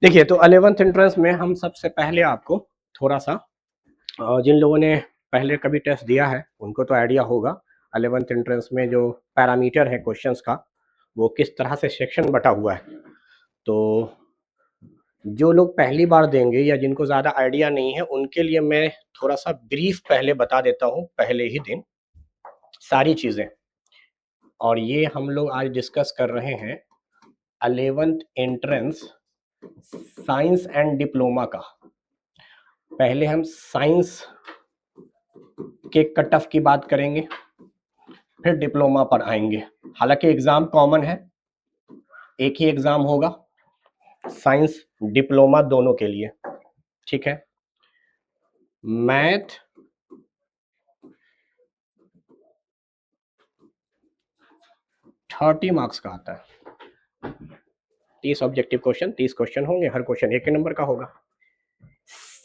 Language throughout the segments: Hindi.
देखिए, तो 11th एंट्रेंस में हम सबसे पहले आपको थोड़ा सा जिन लोगों ने पहले कभी टेस्ट दिया है उनको तो आइडिया होगा 11th एंट्रेंस में जो पैरामीटर है क्वेश्चंस का वो किस तरह से सेक्शन बटा हुआ है। तो जो लोग पहली बार देंगे या जिनको ज़्यादा आइडिया नहीं है उनके लिए मैं थोड़ा सा ब्रीफ पहले बता देता हूँ पहले ही दिन सारी चीज़ें। और ये हम लोग आज डिस्कस कर रहे हैं 11th entrance science and diploma का। पहले हम साइंस के कट ऑफ की बात करेंगे, फिर डिप्लोमा पर आएंगे। हालांकि एग्जाम कॉमन है, एक ही एग्जाम होगा साइंस डिप्लोमा दोनों के लिए, ठीक है। मैथ 30 मार्क्स का आता है, 30 ऑब्जेक्टिव क्वेश्चन, 30 क्वेश्चन होंगे, हर क्वेश्चन एक नंबर का होगा।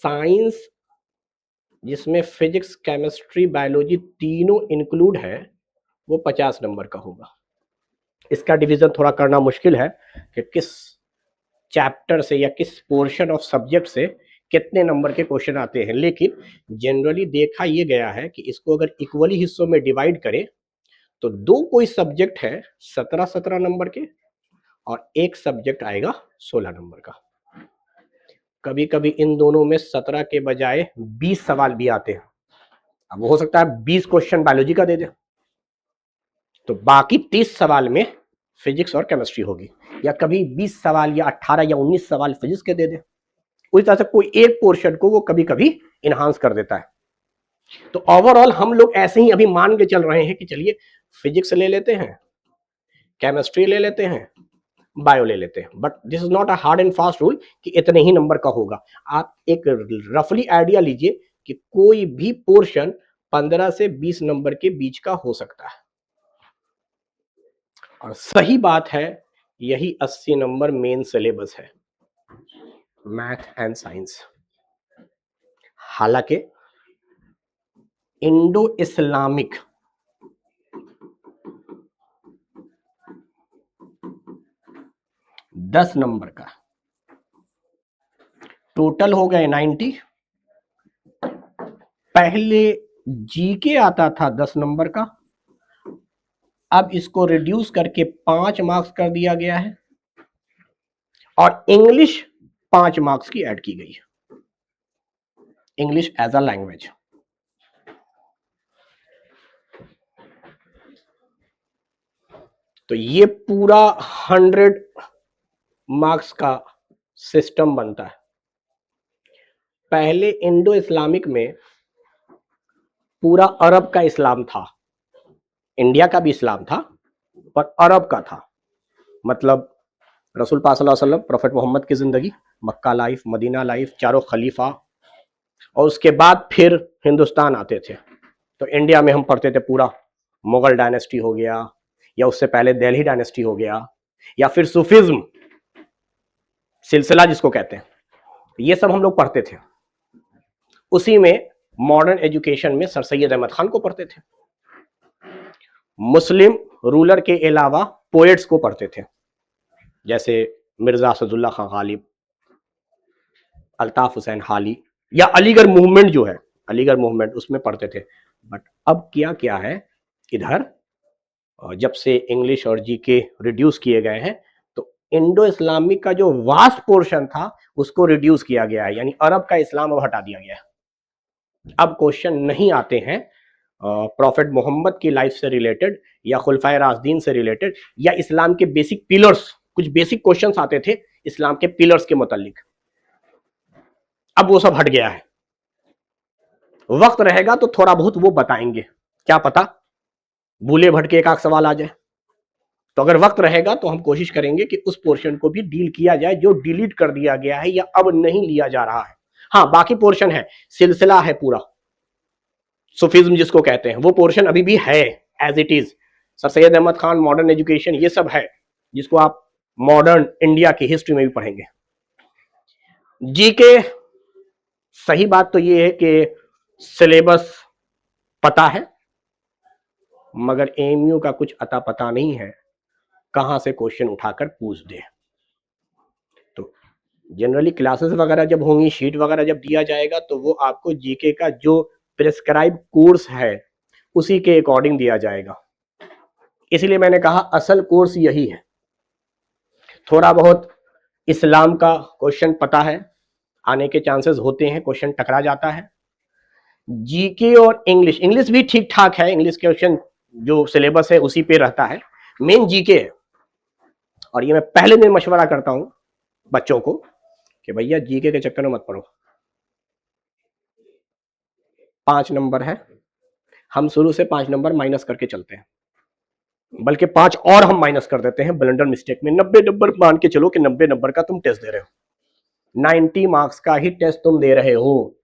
साइंस जिसमें फिजिक्स केमिस्ट्री बायोलॉजी तीनों इंक्लूड है वो 50 नंबर का होगा। इसका डिवीजन थोड़ा करना मुश्किल है कि किस चैप्टर से या किस पोर्शन ऑफ सब्जेक्ट से कितने नंबर के क्वेश्चन आते हैं, लेकिन जनरली देखा यह गया है कि इसको अगर इक्वली हिस्सों में डिवाइड करें तो दो कोई सब्जेक्ट है 17-17 नंबर के और एक सब्जेक्ट आएगा 16 नंबर का। कभी कभी इन दोनों में 17 के बजाय 20 सवाल भी आते हैं। अब हो सकता है 20 क्वेश्चन बायोलॉजी का दे दे तो बाकी 30 सवाल में फिजिक्स और केमिस्ट्री होगी, या कभी 20 सवाल या 18 या 19 सवाल फिजिक्स के दे दे। उस तरह से कोई एक पोर्शन को वो कभी कभी इनहांस कर देता है। तो ओवरऑल हम लोग ऐसे ही अभी मान के चल रहे हैं कि चलिए फिजिक्स ले लेते हैं, केमिस्ट्री ले लेते हैं, बायो ले लेते हैं, but this is not a hard and fast rule कि इतने ही नंबर का होगा। आप एक रफली आइडिया लीजिए कि कोई भी पोर्शन 15 से 20 नंबर के बीच का हो सकता है। और सही बात है, यही 80 नंबर मेन सिलेबस है, मैथ एंड साइंस। हालांकि इंडो इस्लामिक 10 नंबर का, टोटल हो गए 90। पहले जीके आता था 10 नंबर का, अब इसको रिड्यूस करके 5 मार्क्स कर दिया गया है और इंग्लिश 5 मार्क्स की ऐड की गई है, इंग्लिश एज अ लैंग्वेज। तो ये पूरा 100 मार्क्स का सिस्टम बनता है। पहले इंडो इस्लामिक में पूरा अरब का इस्लाम था, इंडिया का भी इस्लाम था पर अरब का था। मतलब रसूल पाक सल्लल्लाहु अलैहि वसल्लम, प्रोफेट मोहम्मद की जिंदगी, मक्का लाइफ, मदीना लाइफ, चारों खलीफा, और उसके बाद फिर हिंदुस्तान आते थे। तो इंडिया में हम पढ़ते थे पूरा मुगल डायनेस्टी हो गया, या उससे पहले दिल्ली डायनेस्टी हो गया, या फिर सूफिज्म सिलसिला जिसको कहते हैं, ये सब हम लोग पढ़ते थे। उसी में मॉडर्न एजुकेशन में सर सैयद अहमद खान को पढ़ते थे। मुस्लिम रूलर के अलावा पोएट्स को पढ़ते थे, जैसे मिर्जा असदुल्ला खान गालिब, अल्ताफ हुसैन हाली, या अलीगढ़ मूवमेंट जो है, अलीगढ़ मूवमेंट उसमें पढ़ते थे। बट अब क्या है, इधर जब से इंग्लिश और जीके रिड्यूस किए गए हैं तो इंडो इस्लामिक का जो वास्ट पोर्शन था उसको रिड्यूस किया गया है, यानी अरब का इस्लाम अब हटा दिया गया है। अब क्वेश्चन नहीं आते हैं प्रॉफेट मोहम्मद की लाइफ से रिलेटेड या खुलफाए राशिदीन से रिलेटेड या इस्लाम के बेसिक पिलर्स, कुछ बेसिक क्वेश्चंस आते थे इस्लाम के पिलर्स के मुतालिक, अब वो सब हट गया है। वक्त रहेगा तो थोड़ा बहुत वो बताएंगे, क्या पता भूले भटके एक आख सवाल आ जाए। तो अगर वक्त रहेगा तो हम कोशिश करेंगे कि उस पोर्शन को भी डील किया जाए जो डिलीट कर दिया गया है या अब नहीं लिया जा रहा है। हाँ, बाकी पोर्शन है, सिलसिला है पूरा, सूफिज्म जिसको कहते हैं, वो पोर्शन अभी भी है as it is. Sir Syed Ahmad Khan, modern education, ये सब है जिसको आप मॉडर्न इंडिया की हिस्ट्री में भी पढ़ेंगे। जीके सही बात तो ये है कि सिलेबस पता है मगर एएमयू का कुछ अता पता नहीं है, कहां से क्वेश्चन उठाकर पूछ दे। तो जनरली क्लासेस वगैरह जब होंगी, शीट वगैरह जब दिया जाएगा, तो वो आपको जीके का जो प्रिस्क्राइब कोर्स है उसी के अकॉर्डिंग दिया जाएगा। इसलिए मैंने कहा असल कोर्स यही है। थोड़ा बहुत इस्लाम का क्वेश्चन पता है, आने के चांसेस होते हैं, क्वेश्चन टकरा जाता है। जीके और इंग्लिश, इंग्लिश भी ठीक ठाक है, इंग्लिश क्वेश्चन जो सिलेबस है उसी पे रहता है, मेन जीके है। और ये मैं पहले दिन मशवरा करता हूं बच्चों को कि भैया जीके के चक्कर में मत पड़ो। 5 नंबर है, हम शुरू से 5 नंबर माइनस करके चलते हैं, बल्कि 5 और हम माइनस कर देते हैं ब्लंडर मिस्टेक में। 90 नंबर मान के चलो कि 90 नंबर का तुम टेस्ट दे रहे हो, 90 मार्क्स का ही टेस्ट तुम दे रहे हो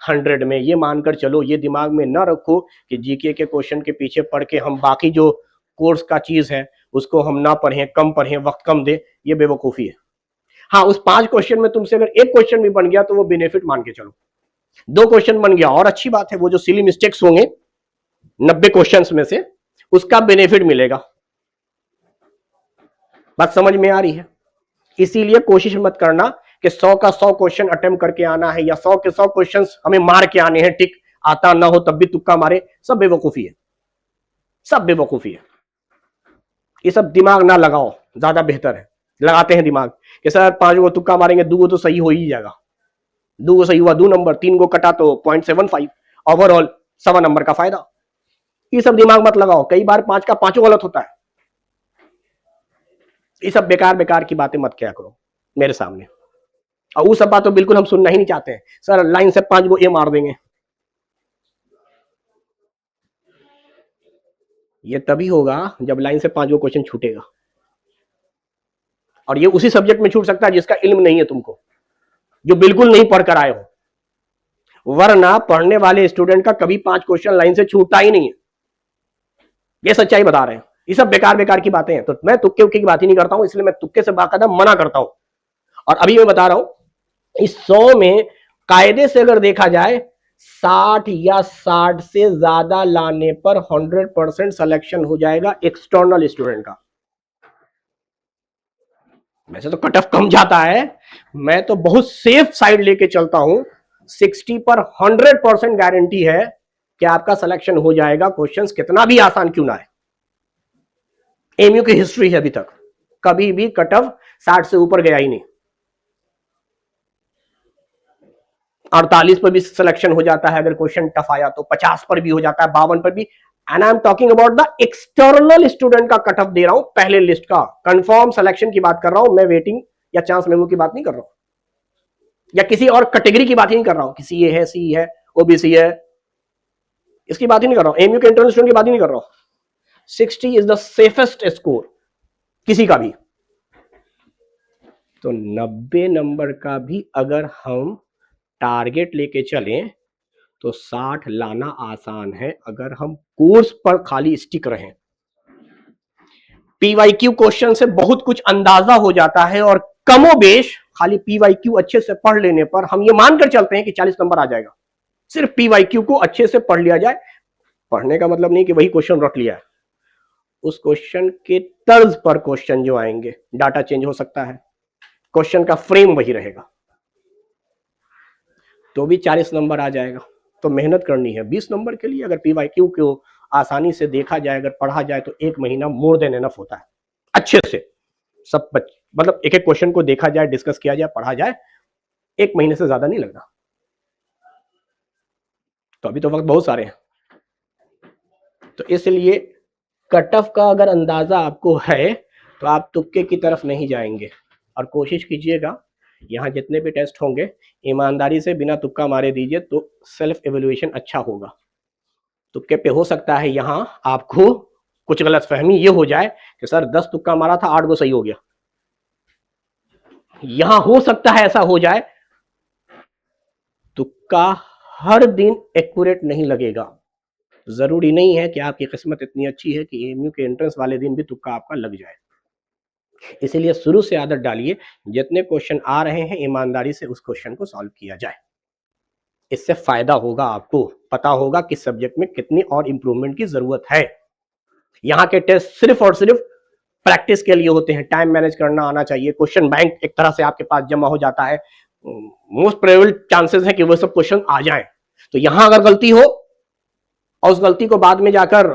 100 में। ये मानकर चलो, ये दिमाग में ना रखो कि जीके के क्वेश्चन के पीछे पढ़ के हम बाकी जो कोर्स का चीज है उसको हम ना पढ़ें, कम पढ़ें, वक्त कम दे, ये बेवकूफी है। हाँ, उस 5 क्वेश्चन में तुमसे अगर एक क्वेश्चन भी बन गया तो वो बेनिफिट मान के चलो, 2 क्वेश्चन बन गया और अच्छी बात है, वो जो सिली मिस्टेक्स होंगे 90 क्वेश्चंस में से उसका बेनिफिट मिलेगा। बात समझ में आ रही है? इसीलिए कोशिश मत करना कि 100 का 100 क्वेश्चन अटेम्प्ट करके आना है या 100 के 100 क्वेश्चंस हमें मार के आने हैं, टिक आता ना हो तब भी तुक्का मारे, सब बेवकूफी है, सब बेवकूफी है। ये सब दिमाग ना लगाओ, ज्यादा बेहतर है। लगाते हैं दिमाग कि सर 5 गो तुक्का मारेंगे, 2 गो तो सही हो ही जाएगा, 2 गो सही हुआ 2 नंबर, 3 गो कटा तो 0.75, ओवरऑल 1.25 नंबर का फायदा। ये सब दिमाग मत लगाओ, कई बार 5 का 5 गलत होता है। ये सब बेकार बेकार की बातें मत किया करो मेरे सामने, और वो सब बात तो बिल्कुल हम सुनना ही नहीं चाहते हैं। सर लाइन से 5 गो ए मार देंगे, ये तभी होगा जब लाइन से 5 गो क्वेश्चन छूटेगा, और ये उसी सब्जेक्ट में छूट सकता है जिसका इल्म नहीं है तुमको, जो बिल्कुल नहीं पढ़ कर आए हो। वरना पढ़ने वाले स्टूडेंट का कभी 5 क्वेश्चन लाइन से छूटता ही नहीं है, ये सच्चाई बता रहे हैं। ये सब बेकार बेकार की बातें हैं, तो मैं तुक्के उक्के की बात ही नहीं करता हूं, इसलिए मैं तुक्के से बाकायदा मना करता हूं। और अभी मैं बता रहा हूं, इस 100 में कायदे से अगर देखा जाए 60 या 60 से ज्यादा लाने पर 100% सिलेक्शन हो जाएगा एक्सटर्नल स्टूडेंट का। वैसे तो कट ऑफ कम जाता है, मैं तो बहुत सेफ साइड लेके चलता हूं, 60 पर 100% गारंटी है कि आपका सिलेक्शन हो जाएगा, क्वेश्चंस कितना भी आसान क्यों ना है। एमयू की हिस्ट्री है अभी तक कभी भी कट ऑफ 60 से ऊपर गया ही नहीं, 48 पर भी सिलेक्शन हो जाता है अगर क्वेश्चन टफ आया तो, 50 पर भी हो जाता है, 52 पर भी। And I am talking about the external student का कट ऑफ दे रहा हूं, पहले लिस्ट का कंफर्म सिलेक्शन की बात कर रहा हूं मैं, वेटिंग या चांस मेमो की बात नहीं कर रहा हूं, या किसी और कैटेगरी की बात ही नहीं कर रहा हूं, किसी ए है, सी है, ओबीसी है, इसकी बात ही नहीं कर रहा हूं, एमयू के इंटरनल स्टूडेंट की बात ही नहीं कर रहा हूं। 60 इज द सेफेस्ट स्कोर किसी का भी। तो 90 नंबर का भी अगर हम टारगेट लेके चलें तो 60 लाना आसान है अगर हम कोर्स पर खाली स्टिक रहें। पीवाईक्यू क्वेश्चन से बहुत कुछ अंदाजा हो जाता है, और कमोबेश खाली पीवाईक्यू अच्छे से पढ़ लेने पर हम ये मानकर चलते हैं कि 40 नंबर आ जाएगा। सिर्फ पीवाईक्यू को अच्छे से पढ़ लिया जाए, पढ़ने का मतलब नहीं कि वही क्वेश्चन रट लिया है, उस क्वेश्चन के तर्ज पर क्वेश्चन जो आएंगे, डाटा चेंज हो सकता है, क्वेश्चन का फ्रेम वही रहेगा, तो भी 40 नंबर आ जाएगा। तो मेहनत करनी है 20 नंबर के लिए। अगर पीवाईक्यू को आसानी से देखा जाए, अगर पढ़ा जाए, तो 1 महीना मोर देन एनफ होता है अच्छे से। सब मतलब एक एक क्वेश्चन को देखा जाए, डिस्कस किया जाए, पढ़ा जाए, 1 महीने से ज्यादा नहीं लगता। तो अभी तो वक्त बहुत सारे हैं, तो इसलिए कट ऑफ का अगर अंदाजा आपको है तो आप तुक्के की तरफ नहीं जाएंगे, और कोशिश कीजिएगा यहाँ जितने भी टेस्ट होंगे ईमानदारी से बिना तुक्का मारे दीजिए, तो सेल्फ एवेल्युएशन अच्छा होगा। तुक्के पे हो सकता है यहाँ आपको कुछ गलत फहमी ये हो जाए कि सर 10 तुक्का मारा था, 8 गो सही हो गया, यहां हो सकता है ऐसा हो जाए। तुक्का हर दिन एक्यूरेट नहीं लगेगा, जरूरी नहीं है कि आपकी किस्मत इतनी अच्छी है कि एमयू के एंट्रेंस वाले दिन भी तुक्का आपका लग जाए। इसीलिए शुरू से आदत डालिए, जितने क्वेश्चन आ रहे हैं ईमानदारी से उस क्वेश्चन को सॉल्व किया जाए, इससे फायदा होगा, आपको पता होगा कि सब्जेक्ट में कितनी और इंप्रूवमेंट की जरूरत है। यहाँ के टेस्ट सिर्फ और सिर्फ प्रैक्टिस के लिए होते हैं, टाइम मैनेज करना आना चाहिए, क्वेश्चन बैंक एक तरह से आपके पास जमा हो जाता है, मोस्ट प्रोबेबल चांसेस है कि वो सब क्वेश्चन आ जाएं। तो यहां अगर गलती हो और उस गलती को बाद में जाकर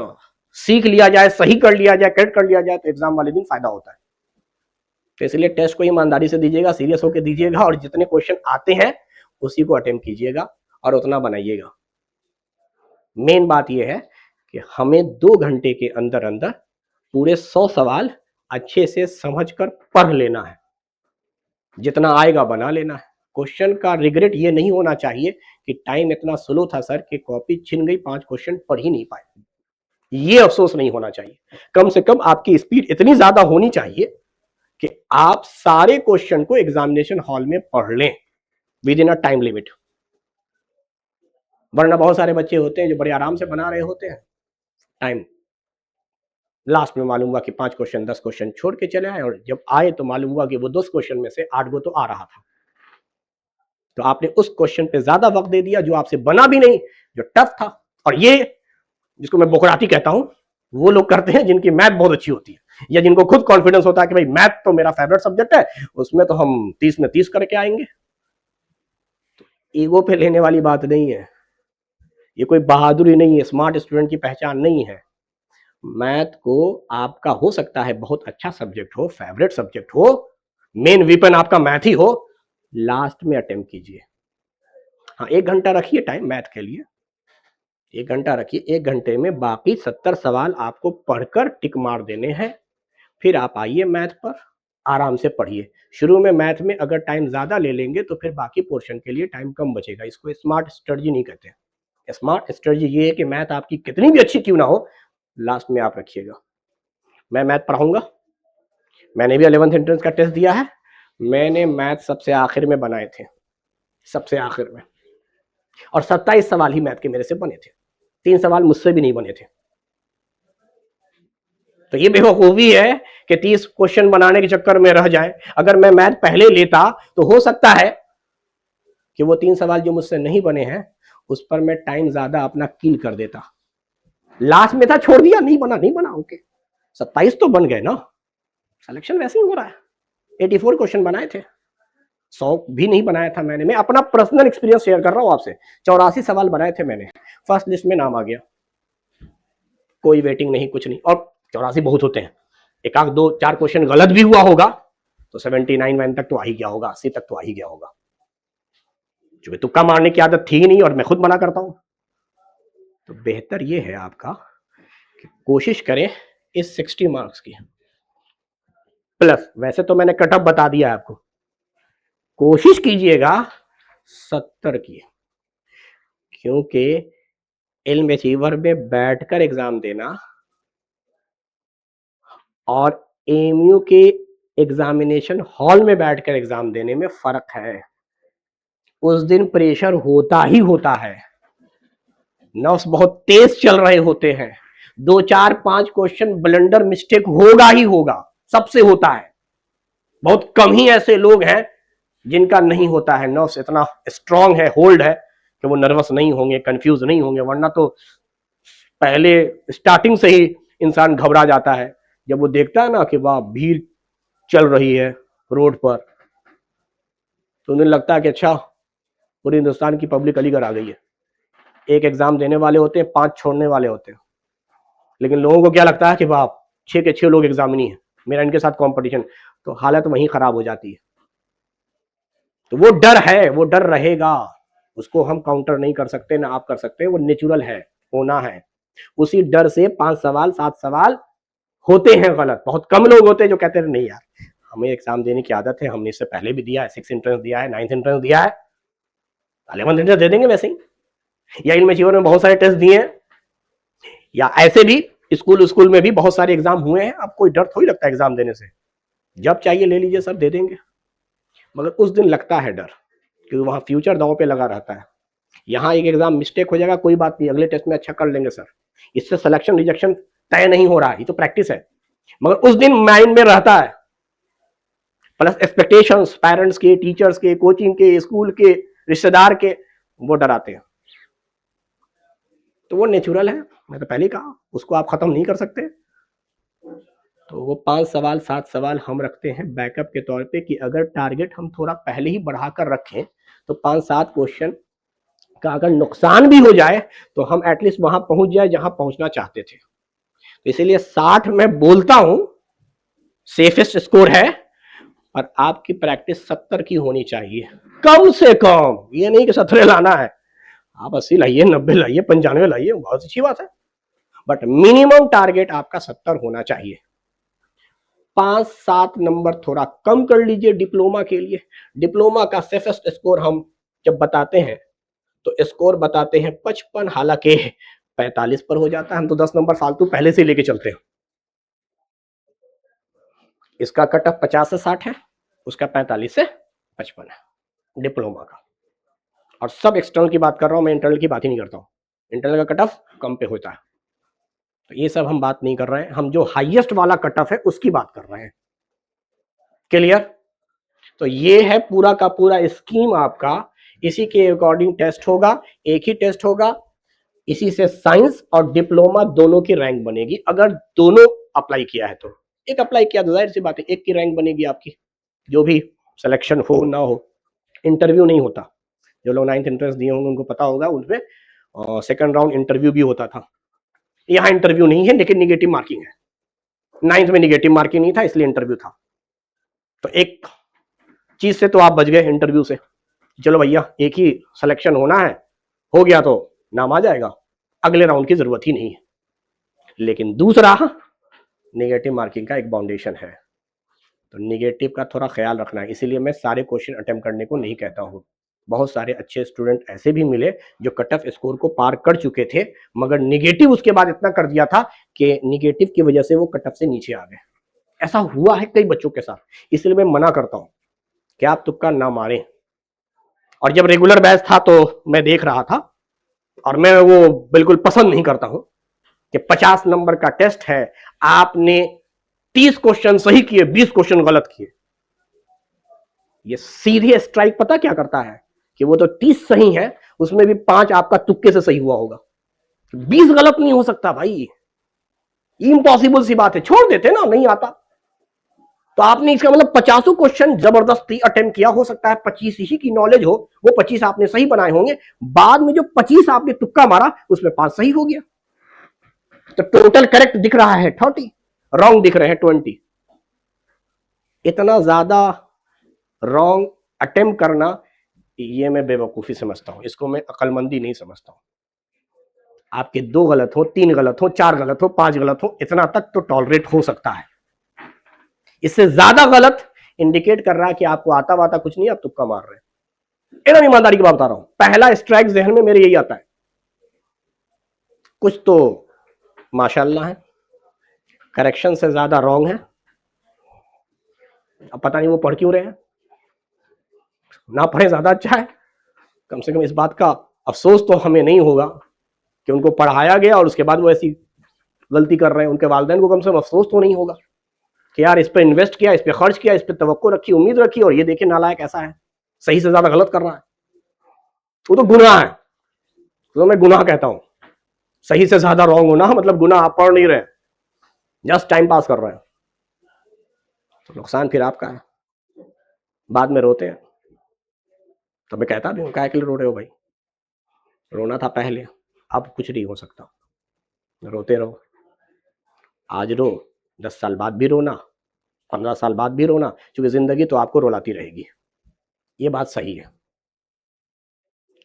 सीख लिया जाए, सही कर लिया जाए, करेक्ट कर लिया जाए, तो एग्जाम वाले दिन फायदा होता है। तो इसलिए टेस्ट को ईमानदारी से दीजिएगा, सीरियस होकर दीजिएगा, और जितने क्वेश्चन आते हैं उसी को अटेम्प्ट कीजिएगा और उतना बनाइएगा। मेन बात यह है कि हमें 2 घंटे के अंदर अंदर पूरे 100 सवाल अच्छे से समझकर पढ़ लेना है, जितना आएगा बना लेना है। क्वेश्चन का रिग्रेट ये नहीं होना चाहिए कि टाइम इतना स्लो था सर कि कॉपी छिन गई, 5 क्वेश्चन पढ़ ही नहीं पाए, ये अफसोस नहीं होना चाहिए। कम से कम आपकी स्पीड इतनी ज्यादा होनी चाहिए कि आप सारे क्वेश्चन को एग्जामिनेशन हॉल में पढ़ लें with in a time limit. वरना बहुत सारे बच्चे होते हैं जो बड़े आराम से बना रहे होते हैं, टाइम लास्ट में मालूम हुआ कि 5 क्वेश्चन 10 क्वेश्चन छोड़ के चले आए, और जब आए तो मालूम हुआ कि वो 10 क्वेश्चन में से 8 गो तो आ रहा था। तो आपने उस क्वेश्चन पे ज्यादा वक्त दे दिया जो आपसे बना भी नहीं, जो टफ था। और ये जिसको मैं बोकराती कहता हूं, वो लोग करते हैं जिनकी मैथ बहुत अच्छी होती है, या जिनको खुद कॉन्फिडेंस होता है कि भाई मैथ तो मेरा फेवरेट सब्जेक्ट है, उसमें तो हम 30 में 30 करके आएंगे। तो ईगो पे लेने वाली बात नहीं है, ये कोई बहादुरी नहीं है, स्मार्ट स्टूडेंट की पहचान नहीं है। मैथ को आपका हो सकता है बहुत अच्छा सब्जेक्ट हो, फेवरेट सब्जेक्ट हो, मेन वीपन आपका मैथ ही हो, लास्ट में अटेम्प्ट कीजिए। हाँ, 1 घंटा रखिए टाइम मैथ के लिए, 1 घंटा रखिए, 1 घंटे में बाकी 70 सवाल आपको पढ़कर टिक मार देने हैं। फिर आप आइए मैथ पर, आराम से पढ़िए। शुरू में मैथ में अगर टाइम ज्यादा ले लेंगे तो फिर बाकी पोर्शन के लिए टाइम कम बचेगा, इसको स्मार्ट स्ट्रेटजी नहीं कहते। स्मार्ट स्ट्रेटजी ये है कि मैथ आपकी कितनी भी अच्छी क्यों ना हो, लास्ट में आप रखिएगा। मैं मैथ पढ़ाऊंगा, मैंने भी 11th एंट्रेंस का टेस्ट दिया है, मैंने मैथ सबसे आखिर में बनाए थे, सबसे आखिर में, और 27 सवाल ही मैथ के मेरे से बने थे, 3 सवाल मुझसे भी नहीं बने थे। तो ये बेवकूफी है कि 30 क्वेश्चन बनाने के चक्कर में रह जाए। अगर मैं मैथ पहले लेता तो हो सकता है कि वो 3 सवाल जो मुझसे नहीं बने हैं उस पर मैं टाइम ज्यादा अपना किल कर देता। लास्ट में था, छोड़ दिया, नहीं बना नहीं बना, ओके, 27 तो बन गए ना, सिलेक्शन वैसे ही हो रहा है। 84 क्वेश्चन बनाए थे, 100 भी नहीं बनाया था मैंने। मैं अपना पर्सनल एक्सपीरियंस शेयर कर रहा हूं आपसे। 84 सवाल बनाए थे मैंने, फर्स्ट लिस्ट में नाम आ गया, कोई वेटिंग नहीं, कुछ नहीं। और 84 बहुत होते हैं, एक आध 2-4 क्वेश्चन गलत भी हुआ होगा तो 79 तक तो आ ही गया होगा, 80 तक तो आ ही गया होगा। चूंकि तुक्का मारने की आदत थी नहीं और मैं खुद मना करता हूं, तो बेहतर यह है आपका कि कोशिश करें इस 60 मार्क्स की प्लस, वैसे तो मैंने कट ऑफ बता दिया आपको, कोशिश कीजिएगा 70 की, क्योंकि इल्म अचीवर में बैठकर एग्जाम देना और एमयू के एग्जामिनेशन हॉल में बैठकर एग्जाम देने में फर्क है। उस दिन प्रेशर होता ही होता है, नर्व्स बहुत तेज चल रहे होते हैं, 2-4-5 क्वेश्चन ब्लंडर मिस्टेक होगा ही होगा, सबसे होता है। बहुत कम ही ऐसे लोग हैं जिनका नहीं होता है, नर्व्स इतना स्ट्रांग है, होल्ड है कि वो नर्वस नहीं होंगे, कंफ्यूज नहीं होंगे। वरना तो पहले स्टार्टिंग से ही इंसान घबरा जाता है जब वो देखता है ना कि वाह भीड़ चल रही है रोड पर, तो उन्हें लगता है कि अच्छा पूरे हिंदुस्तान की पब्लिक अलीगढ़ आ गई है। एक एग्जाम देने वाले होते हैं, 5 छोड़ने वाले होते हैं, लेकिन लोगों को क्या लगता है कि वाह 6 के 6 लोग एग्जामिनी है, मेरा इनके साथ कंपटीशन, तो हालत वहीं खराब हो जाती है। तो वो डर है, वो डर रहेगा, उसको हम काउंटर नहीं कर सकते, ना आप कर सकते, वो नेचुरल है, होना है। उसी डर से 5 सवाल 7 सवाल होते हैं गलत। बहुत कम लोग होते हैं जो कहते हैं नहीं यार हमें एग्जाम देने की आदत है, हमने इससे पहले भी दिया है, 6 एंट्रेंस दिया है, 9th एंट्रेंस दिया है, 11th एंट्रेंस दे देंगे वैसे ही, या इनमें जीवन में बहुत सारे टेस्ट दिए हैं, या ऐसे भी स्कूल में भी बहुत सारे एग्जाम हुए हैं। अब कोई डर थोड़ी लगता है एग्जाम देने से, जब चाहिए ले लीजिए सर, दे देंगे। मगर उस दिन लगता है डर, क्योंकि वहां फ्यूचर दांव पे लगा रहता है। यहाँ एक एग्जाम मिस्टेक हो जाएगा, कोई बात नहीं, अगले टेस्ट में अच्छा कर लेंगे सर, इससे सिलेक्शन रिजेक्शन तय नहीं हो रहा है, ये तो प्रैक्टिस है। मगर उस दिन माइंड में रहता है, प्लस एक्सपेक्टेशंस पेरेंट्स के, टीचर्स के, कोचिंग के, स्कूल के, रिश्तेदार के, वो डराते हैं। तो वो नेचुरल है, मैं तो पहले ही कहा, उसको आप खत्म नहीं कर सकते। तो वो 5 सवाल 7 सवाल हम रखते हैं बैकअप के तौर पे कि अगर टारगेट हम थोड़ा पहले ही बढ़ाकर रखें तो 5-7 क्वेश्चन का अगर नुकसान भी हो जाए तो हम एटलीस्ट वहां पहुंच जाए जहां पहुंचना चाहते थे। तो इसीलिए 60 मैं बोलता हूं सेफेस्ट स्कोर है, और आपकी प्रैक्टिस 70 की होनी चाहिए कम से कम। ये नहीं कि 17 लाना है, आप 80 लाइए, 90 लाइए, 95 लाइए, बहुत अच्छी बात है, बट मिनिमम टारगेट आपका 70 होना चाहिए। 5-7 नंबर थोड़ा कम कर लीजिए डिप्लोमा के लिए। डिप्लोमा का सेफेस्ट स्कोर हम जब बताते हैं तो स्कोर बताते हैं 55, हालांकि 45 पर हो जाता है, हम तो 10 नंबर फालतू पहले से लेके चलते हैं। इसका कट ऑफ 50 से 60 है, उसका 45 से 55 है डिप्लोमा का। और सब एक्सटर्नल की बात कर रहा हूं मैं, इंटरनल की बात ही नहीं करता हूं। इंटरनल का कट ऑफ कम पे होता है, तो ये सब हम बात नहीं कर रहे हैं, हम जो हाईएस्ट वाला कट ऑफ है उसकी बात कर रहे हैं। क्लियर? तो ये है पूरा का पूरा स्कीम आपका, इसी के अकॉर्डिंग टेस्ट होगा, एक ही टेस्ट होगा, इसी से साइंस और डिप्लोमा दोनों की रैंक बनेगी। अगर दोनों अप्लाई किया है तो, एक अप्लाई किया तो जाहिर सी बात है एक की रैंक बनेगी आपकी, जो भी सिलेक्शन हो ना हो। इंटरव्यू नहीं होता, जो लोग 9th एंट्रेंस दिए होंगे उनको पता होगा, उनमें सेकंड राउंड इंटरव्यू भी होता था। यहाँ इंटरव्यू नहीं है, लेकिन निगेटिव मार्किंग है। 9th में निगेटिव मार्किंग नहीं था, इसलिए इंटरव्यू था। तो एक चीज से तो आप बच गए इंटरव्यू से, चलो भैया एक ही सिलेक्शन होना है, हो गया तो नाम आ जाएगा, अगले राउंड की जरूरत ही नहीं है। लेकिन दूसरा नेगेटिव मार्किंग का एक बाउंडेशन है, तो नेगेटिव का थोड़ा ख्याल रखना है। इसीलिए मैं सारे क्वेश्चन अटेम्प्ट करने को नहीं कहता हूँ। बहुत सारे अच्छे स्टूडेंट ऐसे भी मिले जो कट ऑफ स्कोर को पार कर चुके थे, मगर निगेटिव उसके बाद इतना कर दिया था कि निगेटिव की वजह से वो कट ऑफ से नीचे आ गए। ऐसा हुआ है कई बच्चों के साथ, इसलिए मैं मना करता हूं कि आप तुक्का ना मारें। और जब रेगुलर बैच था तो मैं देख रहा था, और मैं वो बिल्कुल पसंद नहीं करता हूं कि 50 नंबर का टेस्ट है, आपने 30 क्वेश्चन सही किए, 20 क्वेश्चन गलत किए। ये सीधे स्ट्राइक पता क्या करता है कि वो तो 30 सही है, उसमें भी 5 आपका तुक्के से सही हुआ होगा, 20 गलत नहीं हो सकता भाई, इम्पॉसिबल सी बात है, छोड़ देते ना, नहीं आता। तो आपने इसका मतलब 50 क्वेश्चन जबरदस्ती अटेम्प्ट किया, हो सकता है 25 ही की नॉलेज हो, वो 25 आपने सही बनाए होंगे, बाद में जो 25 आपने तुक्का मारा उसमें 5 सही हो गया, तो टोटल करेक्ट दिख रहा है 30, रॉन्ग दिख रहे हैं 20। इतना ज्यादा रॉन्ग अटेम्प्ट करना, ये मैं बेवकूफी समझता हूं, इसको मैं अक्लमंदी नहीं समझता हूं। आपके 2 गलत हो, 3 गलत हो, 4 गलत हो, 5 गलत हो, इतना तक तो टॉलरेट हो सकता है। इससे ज्यादा गलत इंडिकेट कर रहा है कि आपको आता वाता कुछ नहीं, आप तुक्का मार रहे हैं। एकदम ईमानदारी की बात बता रहा हूं, पहला स्ट्राइक जहन में मेरे यही आता है, कुछ तो माशाल्लाह है, करेक्शन से ज्यादा रॉन्ग है। अब पता नहीं वो पढ़ क्यों रहे हैं, ना पढ़े ज्यादा अच्छा है। कम से कम इस बात का अफसोस तो हमें नहीं होगा कि उनको पढ़ाया गया और उसके बाद वो ऐसी गलती कर रहे हैं। उनके वालिदैन को कम से कम अफसोस तो नहीं होगा कि यार इस पर इन्वेस्ट किया, इस पर खर्च किया, इस पर तवक्को रखी, उम्मीद रखी, और ये देखे नालायक ऐसा है, सही से ज्यादा गलत कर रहा है। वो तो गुनाह है, तो मैं गुनाह कहता हूं। सही से ज्यादा रॉन्ग होना मतलब गुनाह, आप पढ़ नहीं रहे, जस्ट टाइम पास कर रहे हैं, तो नुकसान फिर आपका है, बाद में रोते हैं। तो मैं कहता भी हूँ, क्या के लिए रो रहे हो भाई, रोना था पहले, अब कुछ नहीं हो सकता, रोते रहो। आज रो, 10 साल बाद भी रोना, 15 साल बाद भी रोना, क्योंकि जिंदगी तो आपको रुलाती रहेगी, ये बात सही है।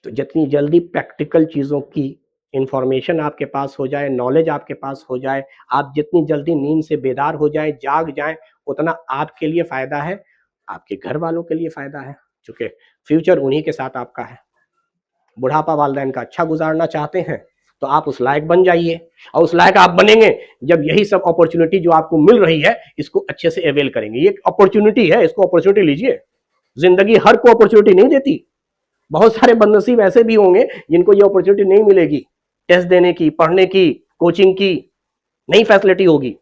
तो जितनी जल्दी प्रैक्टिकल चीज़ों की इंफॉर्मेशन आपके पास हो जाए, नॉलेज आपके पास हो जाए, आप जितनी जल्दी नींद से बेदार हो जाए, जाग जाएं, उतना आपके लिए फ़ायदा है, आपके घर वालों के लिए फ़ायदा है, क्योंकि फ्यूचर उन्हीं के साथ आपका है। बुढ़ापा वालिदैन का अच्छा गुजारना चाहते हैं तो आप उस लायक बन जाइए, और उस लायक आप बनेंगे जब यही सब अपॉर्चुनिटी जो आपको मिल रही है इसको अच्छे से अवेल करेंगे। ये अपॉर्चुनिटी है, इसको अपॉर्चुनिटी लीजिए। जिंदगी हर को अपॉर्चुनिटी नहीं देती, बहुत सारे बदनसीब ऐसे भी होंगे जिनको ये अपॉर्चुनिटी नहीं मिलेगी, टेस्ट देने की, पढ़ने की, कोचिंग की नई फैसिलिटी होगी।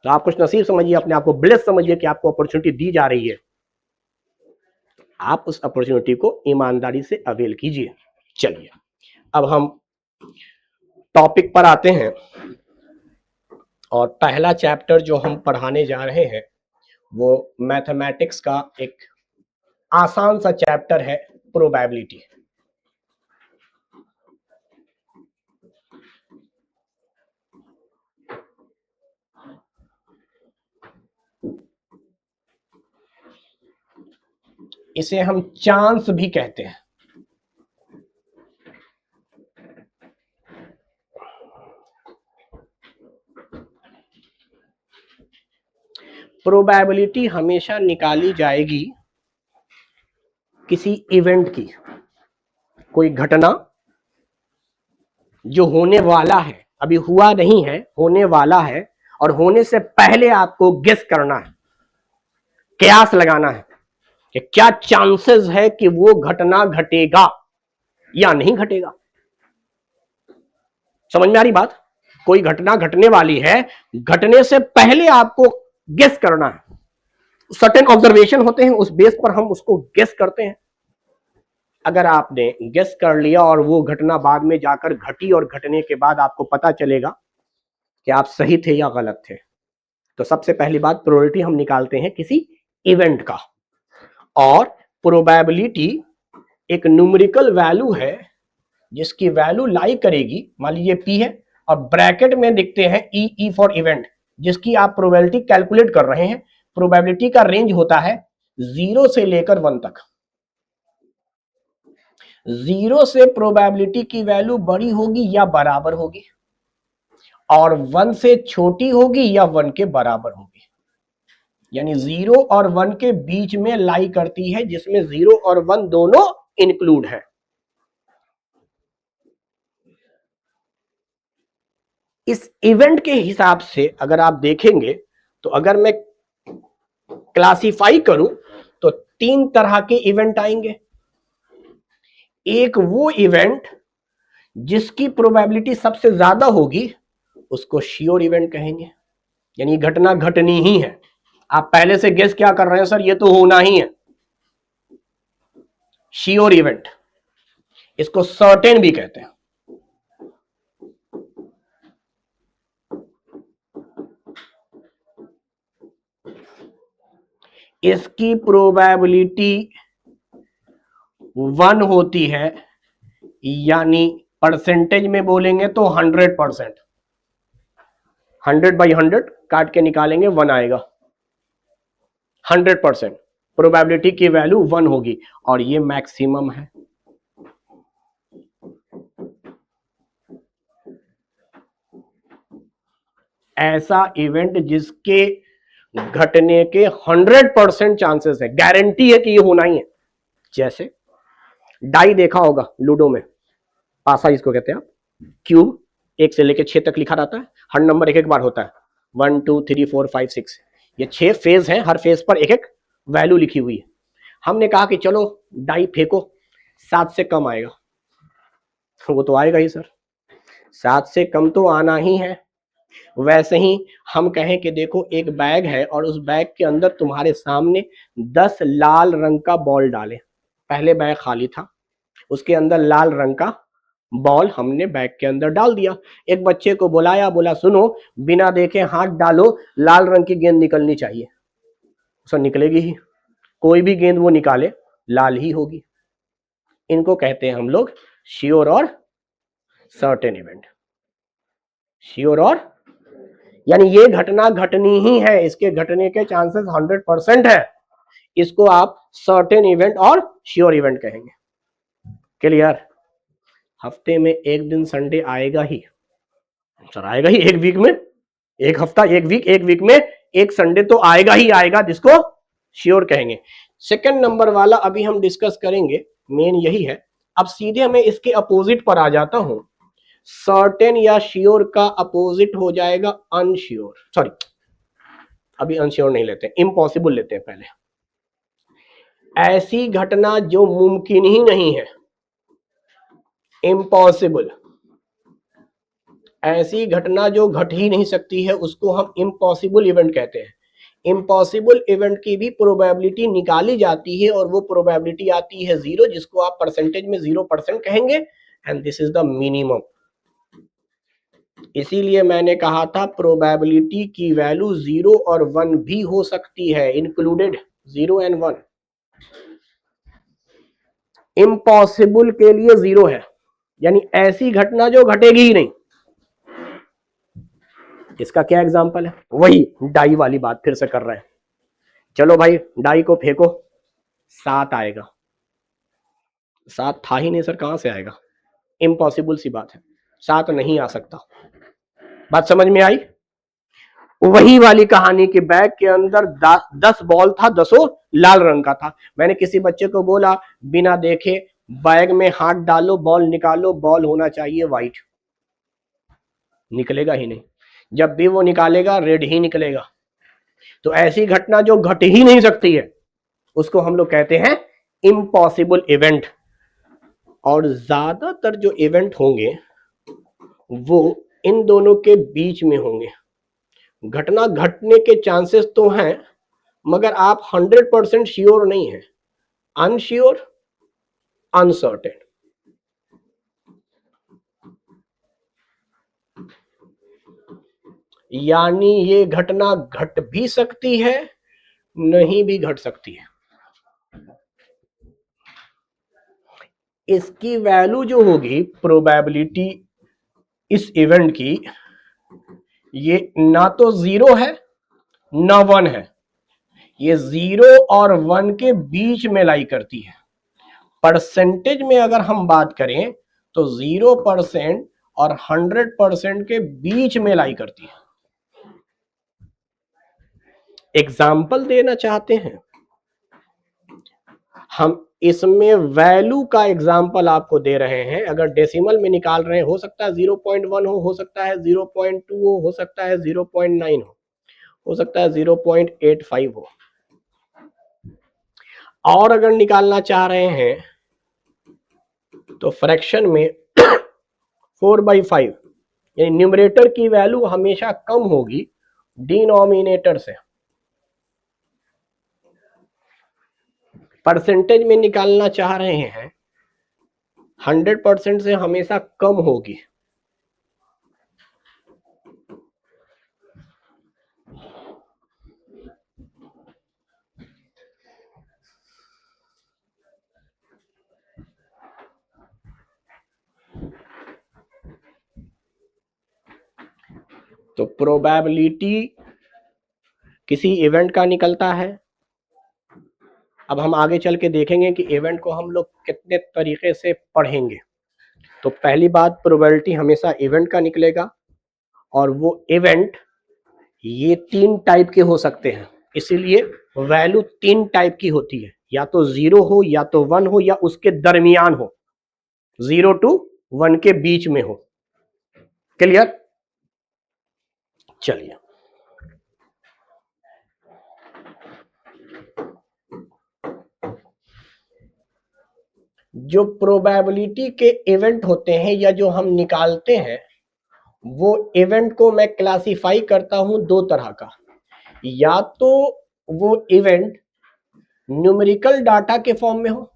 तो आप कुछ नसीब समझिए, अपने आप को ब्लेस समझिए कि आपको अपॉर्चुनिटी दी जा रही है, आप उस अपॉर्चुनिटी को ईमानदारी से अवेल कीजिए। चलिए अब हम टॉपिक पर आते हैं। और पहला चैप्टर जो हम पढ़ाने जा रहे हैं वो मैथमेटिक्स का एक आसान सा चैप्टर है, प्रोबेबिलिटी। इसे हम चांस भी कहते हैं। प्रोबेबिलिटी हमेशा निकाली जाएगी किसी इवेंट की, कोई घटना जो होने वाला है, अभी हुआ नहीं है, होने वाला है, और होने से पहले आपको गेस करना है, कयास लगाना है कि क्या चांसेस है कि वो घटना घटेगा या नहीं घटेगा। समझ में आ रही बात? कोई घटना घटने वाली है, घटने से पहले आपको गेस करना है। सर्टेन ऑब्जर्वेशन होते हैं, उस बेस पर हम उसको गेस करते हैं। अगर आपने गेस कर लिया और वो घटना बाद में जाकर घटी और घटने के बाद आपको पता चलेगा कि आप सही थे या गलत थे, तो सबसे पहली बात, प्रोबेबिलिटी हम निकालते हैं किसी इवेंट का। और प्रोबेबिलिटी एक न्यूमेरिकल वैल्यू है जिसकी वैल्यू लाई करेगी, मान लीजिए P है और ब्रैकेट में लिखते हैं E फॉर इवेंट, जिसकी आप प्रोबेबिलिटी कैलकुलेट कर रहे हैं। प्रोबेबिलिटी का रेंज होता है 0 से लेकर 1 तक। 0 से प्रोबेबिलिटी की वैल्यू बड़ी होगी या बराबर होगी, और 1 से छोटी होगी या 1 के बराबर होगी। यानी 0 और 1 के बीच में लाई करती है, जिसमें 0 और 1 दोनों इंक्लूड है। इस इवेंट के हिसाब से अगर आप देखेंगे तो अगर मैं क्लासिफाई करूं तो 3 तरह के इवेंट आएंगे। एक वो इवेंट जिसकी प्रोबेबिलिटी सबसे ज्यादा होगी, उसको श्योर इवेंट कहेंगे, यानी घटना घटनी ही है। आप पहले से गेस क्या कर रहे हैं, सर ये तो होना ही है, श्योर इवेंट। इसको सर्टेन भी कहते हैं। इसकी प्रोबेबिलिटी 1 होती है, यानी परसेंटेज में बोलेंगे तो 100%। 100/100 काट के निकालेंगे 1 आएगा। 100% प्रोबेबिलिटी की वैल्यू 1 होगी, और ये मैक्सिमम है। ऐसा इवेंट जिसके घटने के 100% चांसेस है, गारंटी है कि ये होना ही है। जैसे डाई देखा होगा लूडो में, पासा इसको कहते हैं आप, क्यूब 1 से लेकर 6 तक लिखा रहता है, हर नंबर एक एक बार होता है, 1 2 3 4 5 6, ये 6 फेज हैं, हर फेज पर एक एक वैल्यू लिखी हुई है। हमने कहा कि चलो डाई फेंको, 7 से कम आएगा, वो तो आएगा ही सर, 7 से कम तो आना ही है। वैसे ही हम कहें कि देखो एक बैग है और उस बैग के अंदर तुम्हारे सामने 10 लाल रंग का बॉल डाले। पहले बैग खाली था, उसके अंदर लाल रंग का बॉल हमने बैग के अंदर डाल दिया। एक बच्चे को बुलाया, बोला सुनो बिना देखे हाथ डालो, लाल रंग की गेंद निकलनी चाहिए। सर निकलेगी ही, कोई भी गेंद वो निकाले लाल ही होगी। इनको कहते हैं हम लोग श्योर और सर्टेन इवेंट। श्योर और यानी ये घटना घटनी ही है, इसके घटने के चांसेस 100% है, इसको आप सर्टेन इवेंट और श्योर इवेंट कहेंगे। क्लियर? हफ्ते में एक दिन संडे आएगा ही सर, आएगा ही, एक वीक में, एक हफ्ता, एक वीक में एक संडे तो आएगा ही आएगा, जिसको श्योर कहेंगे। सेकंड नंबर वाला अभी हम डिस्कस करेंगे, मेन यही है। अब सीधे मैं इसके अपोजिट पर आ जाता हूं। सर्टेन या श्योर का अपोजिट हो जाएगा अनश्योर, सॉरी अभी अनश्योर नहीं लेते, इम्पॉसिबल लेते हैं पहले। ऐसी घटना जो मुमकिन ही नहीं है, इम्पॉसिबल। ऐसी घटना जो घट ही नहीं सकती है, उसको हम इम्पॉसिबल इवेंट कहते हैं। इम्पॉसिबल इवेंट की भी प्रोबेबिलिटी निकाली जाती है और वो प्रोबेबिलिटी आती है 0, जिसको आप परसेंटेज में 0% कहेंगे, and this is the minimum. इसीलिए मैंने कहा था प्रोबेबिलिटी की वैल्यू 0 और 1 भी हो सकती है, इंक्लूडेड 0 एंड 1। इम्पॉसिबल के लिए 0 है, यानी ऐसी घटना जो घटेगी ही नहीं। इसका क्या एग्जांपल है? वही डाई वाली बात फिर से कर रहे हैं। चलो भाई डाई को फेंको, 7 आएगा। 7 था ही नहीं सर, कहां से आएगा? इम्पॉसिबल सी बात है, 7 नहीं आ सकता। बात समझ में आई? वही वाली कहानी कि बैग के अंदर 10 बॉल था, 10 लाल रंग का था। मैंने किसी बच्चे को बोला बिना देखे बैग में हाथ डालो, बॉल निकालो, बॉल होना चाहिए व्हाइट। निकलेगा ही नहीं, जब भी वो निकालेगा रेड ही निकलेगा। तो ऐसी घटना जो घट ही नहीं सकती है उसको हम लोग कहते हैं इम्पॉसिबल इवेंट। और ज्यादातर जो इवेंट होंगे वो इन दोनों के बीच में होंगे। घटना घटने के चांसेस तो हैं, मगर आप 100% श्योर नहीं है, अनश्योर, अनसर्टेन। यानी ये घटना घट भी सकती है, नहीं भी घट सकती है। इसकी वैल्यू जो होगी प्रोबेबिलिटी इस इवेंट की, ये ना तो 0 है ना 1 है, ये 0 और 1 के बीच में लाई करती है। परसेंटेज में अगर हम बात करें तो 0% और 100% के बीच में लाई करती है। एग्जाम्पल देना चाहते हैं हम, इसमें वैल्यू का एग्जाम्पल आपको दे रहे हैं। अगर डेसिमल में निकाल रहे हैं, हो सकता है 0.1 हो सकता है 0.2 हो सकता है 0.9 हो सकता है 0.85 हो। और अगर निकालना चाह रहे हैं तो फ्रैक्शन में 4/5, यानी न्यूमरेटर की वैल्यू हमेशा कम होगी डिनोमिनेटर से। परसेंटेज में निकालना चाह रहे हैं 100% से हमेशा कम होगी। तो प्रोबेबिलिटी किसी इवेंट का निकलता है। अब हम आगे चल के देखेंगे कि इवेंट को हम लोग कितने तरीके से पढ़ेंगे। तो पहली बात, प्रोबेबिलिटी हमेशा इवेंट का निकलेगा, और वो इवेंट ये 3 टाइप के हो सकते हैं। इसीलिए वैल्यू 3 टाइप की होती है, या तो 0 हो, या तो 1 हो, या उसके दरमियान हो, 0 to 1 के बीच में हो। क्लियर? चलिए, जो प्रोबेबिलिटी के इवेंट होते हैं या जो हम निकालते हैं, वो इवेंट को मैं क्लासिफाई करता हूं 2 तरह का। या तो वो इवेंट न्यूमेरिकल डाटा के फॉर्म में हो,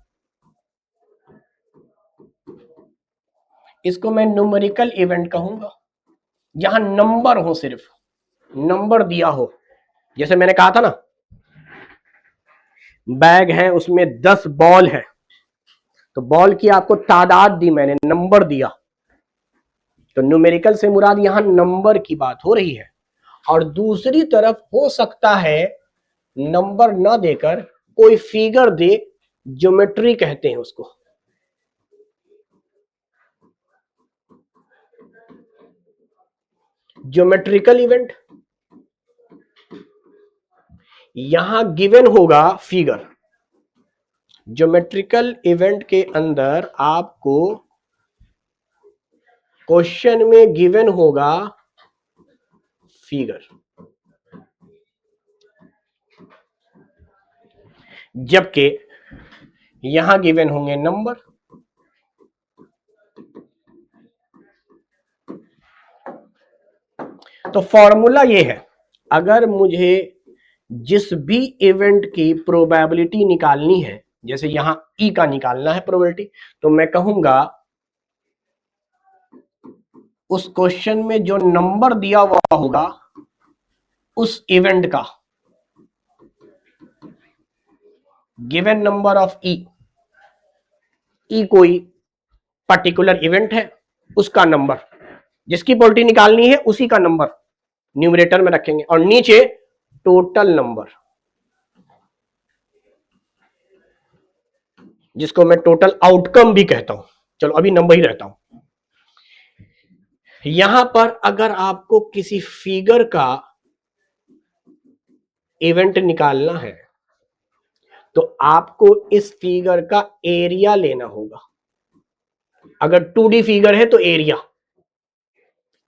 इसको मैं न्यूमेरिकल इवेंट कहूंगा। यहां नंबर हो, सिर्फ नंबर दिया हो। जैसे मैंने कहा था ना, बैग है उसमें 10 बॉल है, तो बॉल की आपको तादाद दी मैंने, नंबर दिया। तो न्यूमेरिकल से मुराद यहां नंबर की बात हो रही है। और दूसरी तरफ हो सकता है नंबर ना देकर कोई फिगर दे, ज्योमेट्री कहते हैं उसको। ज्योमेट्रिकल इवेंट, यहां गिवन होगा फिगर। ज्योमेट्रिकल इवेंट के अंदर आपको क्वेश्चन में गिवन होगा फिगर, जबकि यहां गिवन होंगे नंबर। तो फॉर्मूला ये है, अगर मुझे जिस भी इवेंट की प्रोबेबिलिटी निकालनी है, जैसे यहां ई का निकालना है प्रोबेबिलिटी, तो मैं कहूंगा उस क्वेश्चन में जो नंबर दिया हुआ होगा उस इवेंट का, गिवन नंबर ऑफ ई कोई पर्टिकुलर इवेंट है, उसका नंबर, जिसकी प्रोबेबिलिटी निकालनी है उसी का नंबर न्यूमरेटर में रखेंगे, और नीचे टोटल नंबर, जिसको मैं टोटल आउटकम भी कहता हूं। चलो अभी नंबर ही रहता हूं। यहां पर अगर आपको किसी फिगर का इवेंट निकालना है तो आपको इस फिगर का एरिया लेना होगा। अगर 2D फिगर है तो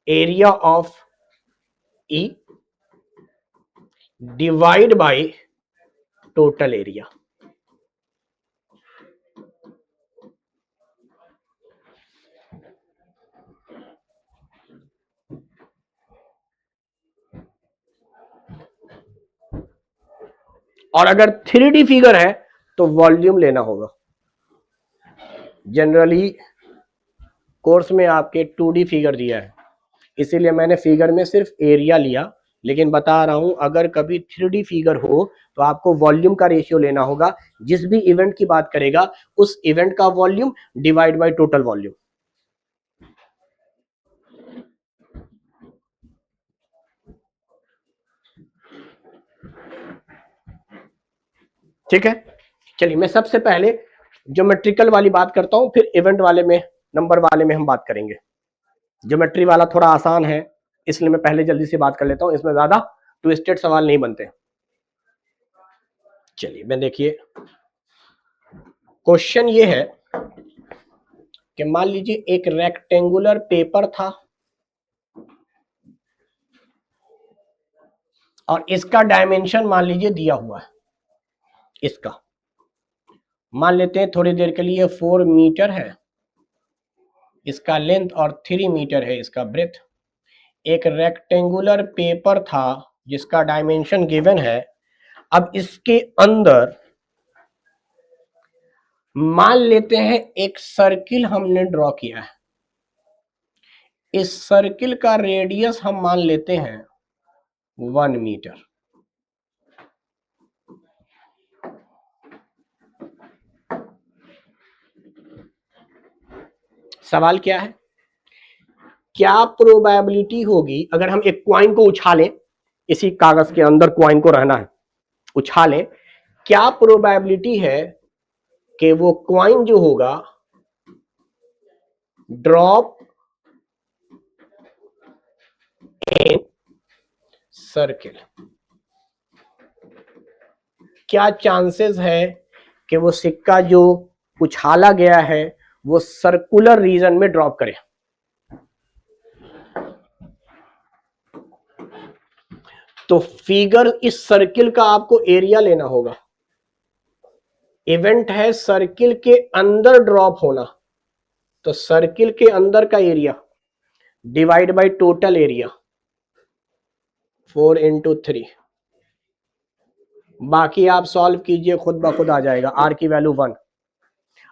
area of E divide by total area. और अगर 3D फिगर है तो वॉल्यूम लेना होगा। जनरली कोर्स में आपके 2D फिगर दिया है, इसीलिए मैंने फिगर में सिर्फ एरिया लिया, लेकिन बता रहा हूं अगर कभी 3D फिगर हो तो आपको वॉल्यूम का रेशियो लेना होगा। जिस भी इवेंट की बात करेगा उस इवेंट का volume divide by total volume. ठीक है, चलिए मैं सबसे पहले ज्योमेट्रिकल वाली बात करता हूं, फिर इवेंट वाले में, नंबर वाले में हम बात करेंगे। ज्योमेट्री वाला थोड़ा आसान है, इसलिए मैं पहले जल्दी से बात कर लेता हूं, इसमें ज्यादा ट्विस्टेड सवाल नहीं बनते। चलिए मैं देखिए, क्वेश्चन ये है कि मान लीजिए एक रेक्टेंगुलर पेपर था और इसका डायमेंशन मान लीजिए दिया हुआ है। इसका मान लेते हैं थोड़ी देर के लिए 4 मीटर है इसका लेंथ और 3 मीटर है इसका ब्रेथ। एक रेक्टेंगुलर पेपर था जिसका डायमेंशन गिवन है। अब इसके अंदर मान लेते हैं एक सर्किल हमने ड्रॉ किया है। इस सर्किल का रेडियस हम मान लेते हैं 1 मीटर। सवाल क्या है, क्या प्रोबेबिलिटी होगी अगर हम एक क्वाइन को उछालें, इसी कागज के अंदर क्वाइन को रहना है, उछालें, क्या प्रोबेबिलिटी है कि वो क्वाइन जो होगा ड्रॉप इन सर्किल, क्या चांसेस है कि वो सिक्का जो उछाला गया है वो सर्कुलर रीजन में ड्रॉप करे। तो फिगर इस सर्किल का आपको एरिया लेना होगा। इवेंट है सर्किल के अंदर ड्रॉप होना, तो सर्किल के अंदर का area divide by total area 4 × 3। बाकी आप सॉल्व कीजिए, खुद ब खुद आ जाएगा। आर की वैल्यू 1,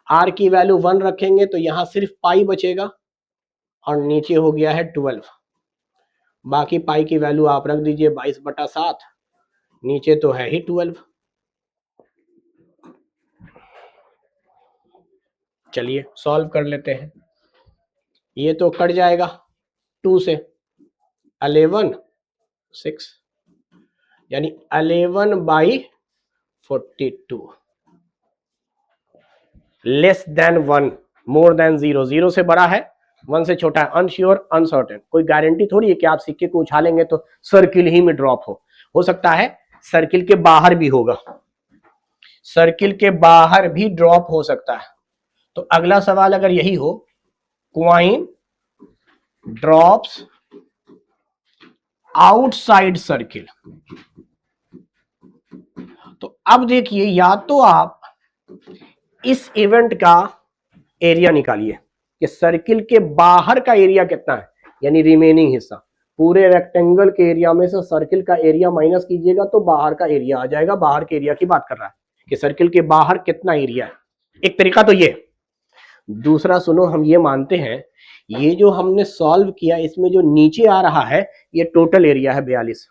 आर की वैल्यू 1 रखेंगे तो यहां सिर्फ पाई बचेगा और नीचे हो गया है 12। बाकी पाई की वैल्यू आप रख दीजिए 22/7, नीचे तो है ही 12। चलिए सॉल्व कर लेते हैं। ये तो कट जाएगा 2 से, 11 6 यानी 11/42 लेस देन 1 मोर देन 0। 0 से बड़ा है, 1 से छोटा है। अनश्योर अनसर्टेन, कोई गारंटी थोड़ी है कि आप सिक्के को उछालेंगे तो सर्किल ही में ड्रॉप हो सकता है सर्किल के बाहर भी होगा, सर्किल के बाहर भी ड्रॉप हो सकता है। तो अगला सवाल अगर यही हो, क्वाइन ड्रॉप्स आउटसाइड सर्किल, तो अब देखिए या तो आप इस इवेंट का एरिया निकालिए कि सर्किल के बाहर का एरिया कितना है, यानी रिमेनिंग हिस्सा। पूरे रेक्टेंगल के एरिया में से सर्किल का एरिया माइनस कीजिएगा तो बाहर का एरिया आ जाएगा। बाहर के एरिया की बात कर रहा है कि सर्किल के बाहर कितना एरिया है। एक तरीका तो ये, दूसरा सुनो, हम ये मानते हैं ये जो हमने सॉल्व किया इसमें जो नीचे आ रहा है ये टोटल एरिया है 42।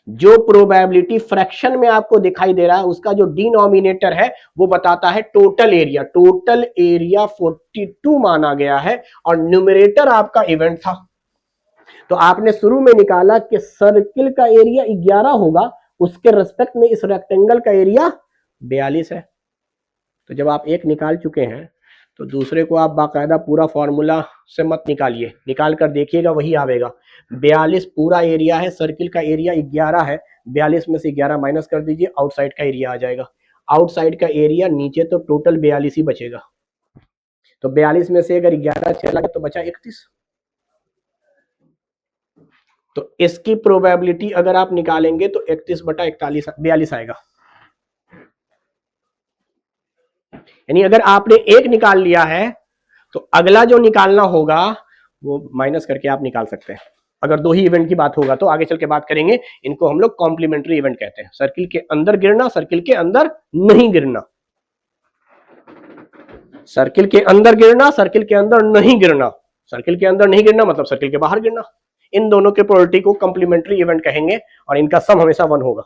जो प्रोबेबिलिटी फ्रैक्शन में आपको दिखाई दे रहा है उसका जो डिनोमिनेटर है वो बताता है टोटल एरिया। टोटल एरिया 42 माना गया है और न्यूमरेटर आपका इवेंट था। तो आपने शुरू में निकाला कि सर्किल का एरिया 11 होगा, उसके रेस्पेक्ट में इस रेक्टेंगल का एरिया 42 है। तो जब आप एक निकाल चुके हैं तो दूसरे को आप बाकायदा पूरा फॉर्मूला से मत निकालिए, निकाल कर देखिएगा वही आवेगा। 42 पूरा एरिया है, सर्किल का एरिया 11 है, 42 में से 11 माइनस कर दीजिए, आउटसाइड का एरिया आ जाएगा। आउटसाइड का एरिया नीचे तो टोटल 42 ही बचेगा। तो 42 में से अगर 11 चला तो बचा 31। तो इसकी प्रोबेबिलिटी अगर आप निकालेंगे तो 31/41 आएगा। यानी अगर आपने एक निकाल लिया है तो अगला जो निकालना होगा वो माइनस करके आप निकाल सकते हैं। अगर दो ही इवेंट की बात होगा तो आगे चल के बात करेंगे, इनको हम लोग कॉम्प्लीमेंट्री इवेंट कहते हैं। सर्किल के अंदर गिरना, सर्किल के अंदर नहीं गिरना, सर्किल के अंदर गिरना, सर्किल के अंदर नहीं गिरना। सर्किल के अंदर नहीं गिरना मतलब सर्किल के बाहर गिरना। इन दोनों के प्रोबेबिलिटी को कॉम्प्लीमेंट्री इवेंट कहेंगे और इनका सम हमेशा 1 होगा।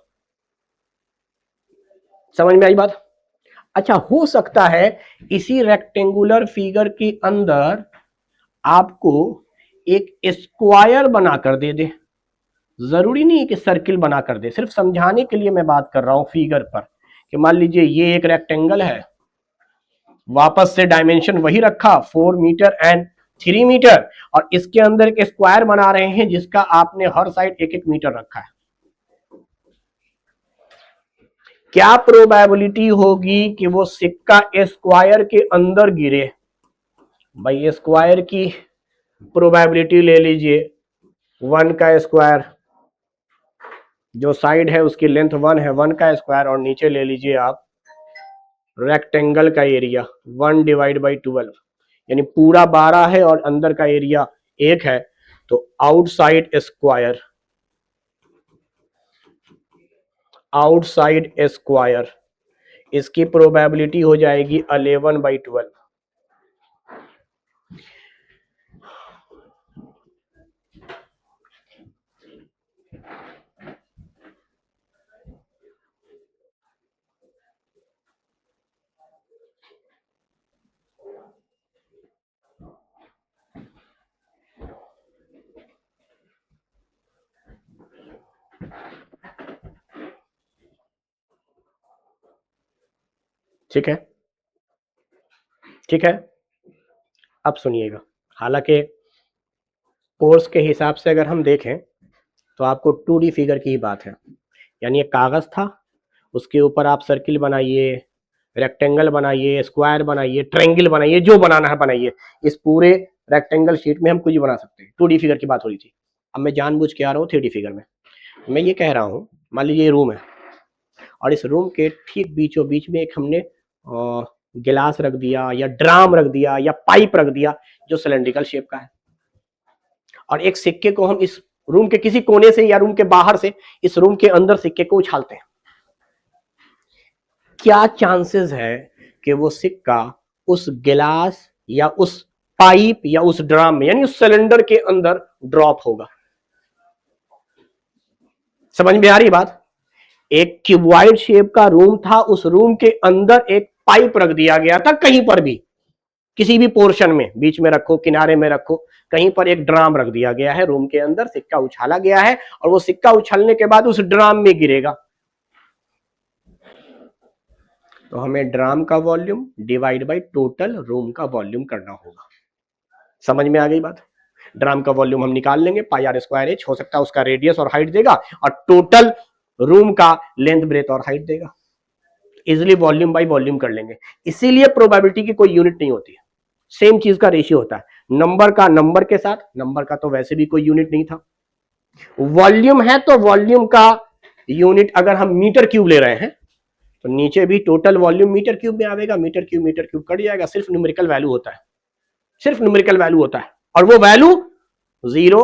समझ में आई बात? अच्छा, हो सकता है इसी रेक्टेंगुलर फिगर के अंदर आपको एक स्क्वायर बनाकर दे दे। जरूरी नहीं है कि सर्किल बनाकर दे, सिर्फ समझाने के लिए मैं बात कर रहा हूं फिगर पर कि मान लीजिए ये एक रेक्टेंगल है, वापस से डायमेंशन वही रखा 4 मीटर एंड 3 मीटर, और इसके अंदर एक स्क्वायर बना रहे हैं जिसका आपने हर साइड 1-1 मीटर रखा है। क्या प्रोबेबिलिटी होगी कि वो सिक्का स्क्वायर के अंदर गिरे? भाई स्क्वायर की प्रोबेबिलिटी ले लीजिए 1 का स्क्वायर, जो साइड है उसकी लेंथ 1 है, 1 का स्क्वायर, और नीचे ले लीजिए आप रेक्टेंगल का एरिया 1/12, यानी पूरा 12 है और अंदर का एरिया 1 है। तो आउटसाइड स्क्वायर, आउटसाइड स्क्वायर, इसकी प्रोबेबिलिटी हो जाएगी 11/12। ठीक है, ठीक है। अब सुनिएगा, हालांकि कोर्स के हिसाब से अगर हम देखें तो आपको 2D फिगर की ही बात है। यानी एक कागज था, उसके ऊपर आप सर्किल बनाइए, रेक्टेंगल बनाइए, स्क्वायर बनाइए, ट्रायंगल बनाइए, जो बनाना है बनाइए। इस पूरे रेक्टेंगल शीट में हम कुछ बना सकते हैं। 2D फिगर की बात हो रही थी, अब मैं जानबूझ के आ रहा हूँ 3D फिगर में। मैं ये कह रहा हूँ, मान लीजिए ये रूम है और इस रूम के ठीक बीचों बीच में एक हमने गिलास रख दिया या ड्राम रख दिया या पाइप रख दिया जो सिलेंड्रिकल शेप का है, और एक सिक्के को हम इस रूम के किसी कोने से या रूम के बाहर से इस रूम के अंदर सिक्के को उछालते हैं। क्या चांसेस है कि वो सिक्का उस गिलास या उस पाइप या उस ड्राम में यानी उस सिलेंडर के अंदर ड्रॉप होगा? समझ में आ रही बात? एक क्यूबॉइड शेप का रूम था, उस रूम के अंदर एक पाइप रख दिया गया था, कहीं पर भी किसी भी पोर्शन में, बीच में रखो, किनारे में रखो, कहीं पर एक ड्राम रख दिया गया है, रूम के अंदर सिक्का उछाला गया है और वो सिक्का उछलने के बाद उस ड्राम में गिरेगा। तो हमें ड्राम का volume divide by total room का वॉल्यूम करना होगा। समझ में आ गई बात? ड्राम का वॉल्यूम हम निकाल लेंगे, पाई आर स्क्वायर एच, हो सकता है उसका रेडियस और हाइट देगा, और टोटल रूम का लेंथ, ब्रेथ और हाइट देगा। इजिली वॉल्यूम बाय वॉल्यूम कर लेंगे। इसीलिए प्रोबेबिलिटी की कोई यूनिट नहीं होती है, सेम चीज का रेशियो होता है, नंबर का नंबर के साथ। नंबर का तो वैसे भी कोई यूनिट नहीं था, वॉल्यूम है तो वॉल्यूम का यूनिट अगर हम मीटर क्यूब ले रहे हैं तो नीचे भी टोटल वॉल्यूम मीटर क्यूब में आएगा। मीटर क्यूब कट जाएगा, सिर्फ न्यूमेरिकल वैल्यू होता है, सिर्फ न्यूमेरिकल वैल्यू होता है, और वो वैल्यू 0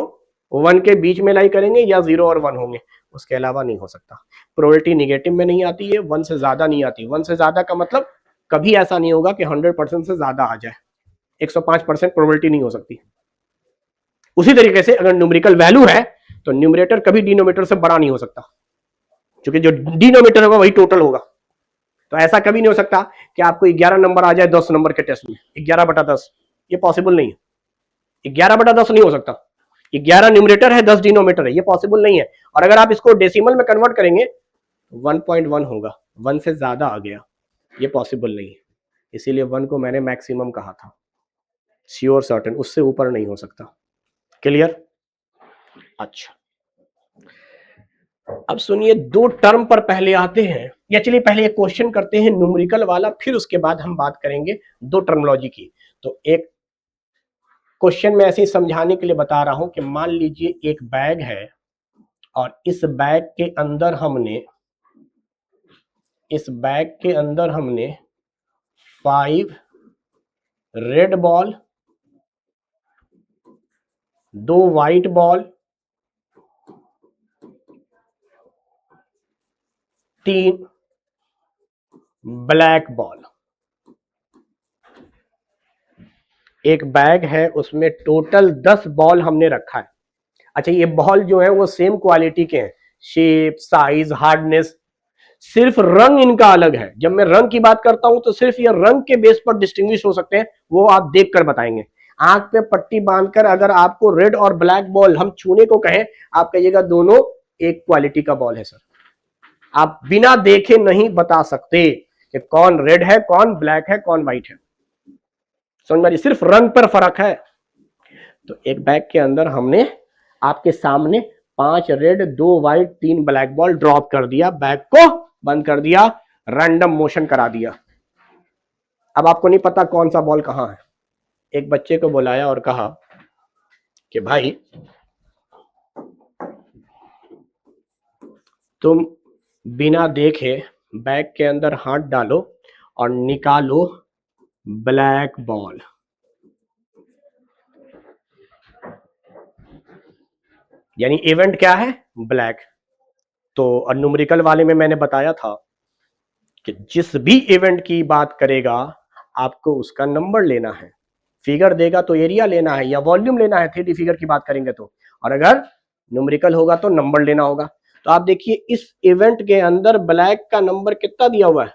1 के बीच में लाई करेंगे या 0 और 1 होंगे, उसके अलावा नहीं हो सकता। प्रोबेबिलिटी निगेटिव में नहीं आती है, 1 से ज्यादा नहीं आती। 1 से ज्यादा का मतलब कभी ऐसा नहीं होगा कि 100% से ज्यादा आ जाए, 105% प्रोबेबिलिटी नहीं हो सकती। उसी तरीके से अगर न्यूमेरिकल वैल्यू है तो न्यूमरेटर कभी डिनोमिनेटर से बड़ा नहीं हो सकता, क्योंकि जो डिनोमिनेटर होगा वही टोटल होगा। तो ऐसा कभी नहीं हो सकता कि आपको 11 नंबर आ जाए 10 नंबर के टेस्ट में, 11/10, ये पॉसिबल नहीं है। 11/10 नहीं हो सकता। 11 न्यूमरेटर है, 10 डिनोमिनेटर है, ये पॉसिबल नहीं है। और अगर आप इसको डेसिमल में कन्वर्ट करेंगे 1.1 होगा, 1 से ज्यादा आ गया, ये पॉसिबल नहीं है। इसीलिए 1 को मैंने मैक्सिमम कहा था, श्योर सर्टेन, उससे ऊपर नहीं हो सकता। क्लियर? अच्छा, अब सुनिए, दो टर्म पर पहले आते हैं, या चलिए पहले एक क्वेश्चन करते हैं न्यूमेरिकल वाला, फिर उसके बाद हम बात करेंगे दो टर्मोलॉजी की। तो एक क्वेश्चन में ऐसे ही समझाने के लिए बता रहा हूं कि मान लीजिए एक बैग है और इस बैग के अंदर हमने 5 red ball, 2 white ball, 3 black ball. एक बैग है, उसमें टोटल 10 बॉल हमने रखा है। अच्छा, ये बॉल जो है वो सेम क्वालिटी के हैं, शेप, साइज, हार्डनेस, सिर्फ रंग इनका अलग है। जब मैं रंग की बात करता हूं तो सिर्फ ये रंग के बेस पर डिस्टिंग्विश हो सकते हैं, वो आप देखकर बताएंगे। आंख पे पट्टी बांधकर अगर आपको रेड और ब्लैक बॉल हम छूने को कहें, आप कहिएगा दोनों एक क्वालिटी का बॉल है सर। आप बिना देखे नहीं बता सकते कि कौन रेड है, कौन ब्लैक है, कौन व्हाइट है। समझ में, सिर्फ रंग पर फर्क है। तो एक बैग के अंदर हमने आपके सामने 5 red, 2 white, 3 black ball drop कर दिया, बैग को बंद कर दिया, रैंडम मोशन करा दिया। अब आपको नहीं पता कौन सा बॉल कहां है। एक बच्चे को बुलाया और कहा कि भाई तुम बिना देखे बैग के अंदर हाथ डालो और निकालो ब्लैक बॉल। यानी इवेंट क्या है? ब्लैक। तो न्यूमेरिकल वाले में मैंने बताया था कि जिस भी इवेंट की बात करेगा आपको उसका नंबर लेना है, फिगर देगा तो एरिया लेना है या वॉल्यूम लेना है, 3D फिगर की बात करेंगे तो, और अगर न्यूमेरिकल होगा तो नंबर लेना होगा। तो आप देखिए इस इवेंट के अंदर ब्लैक का नंबर कितना दिया हुआ है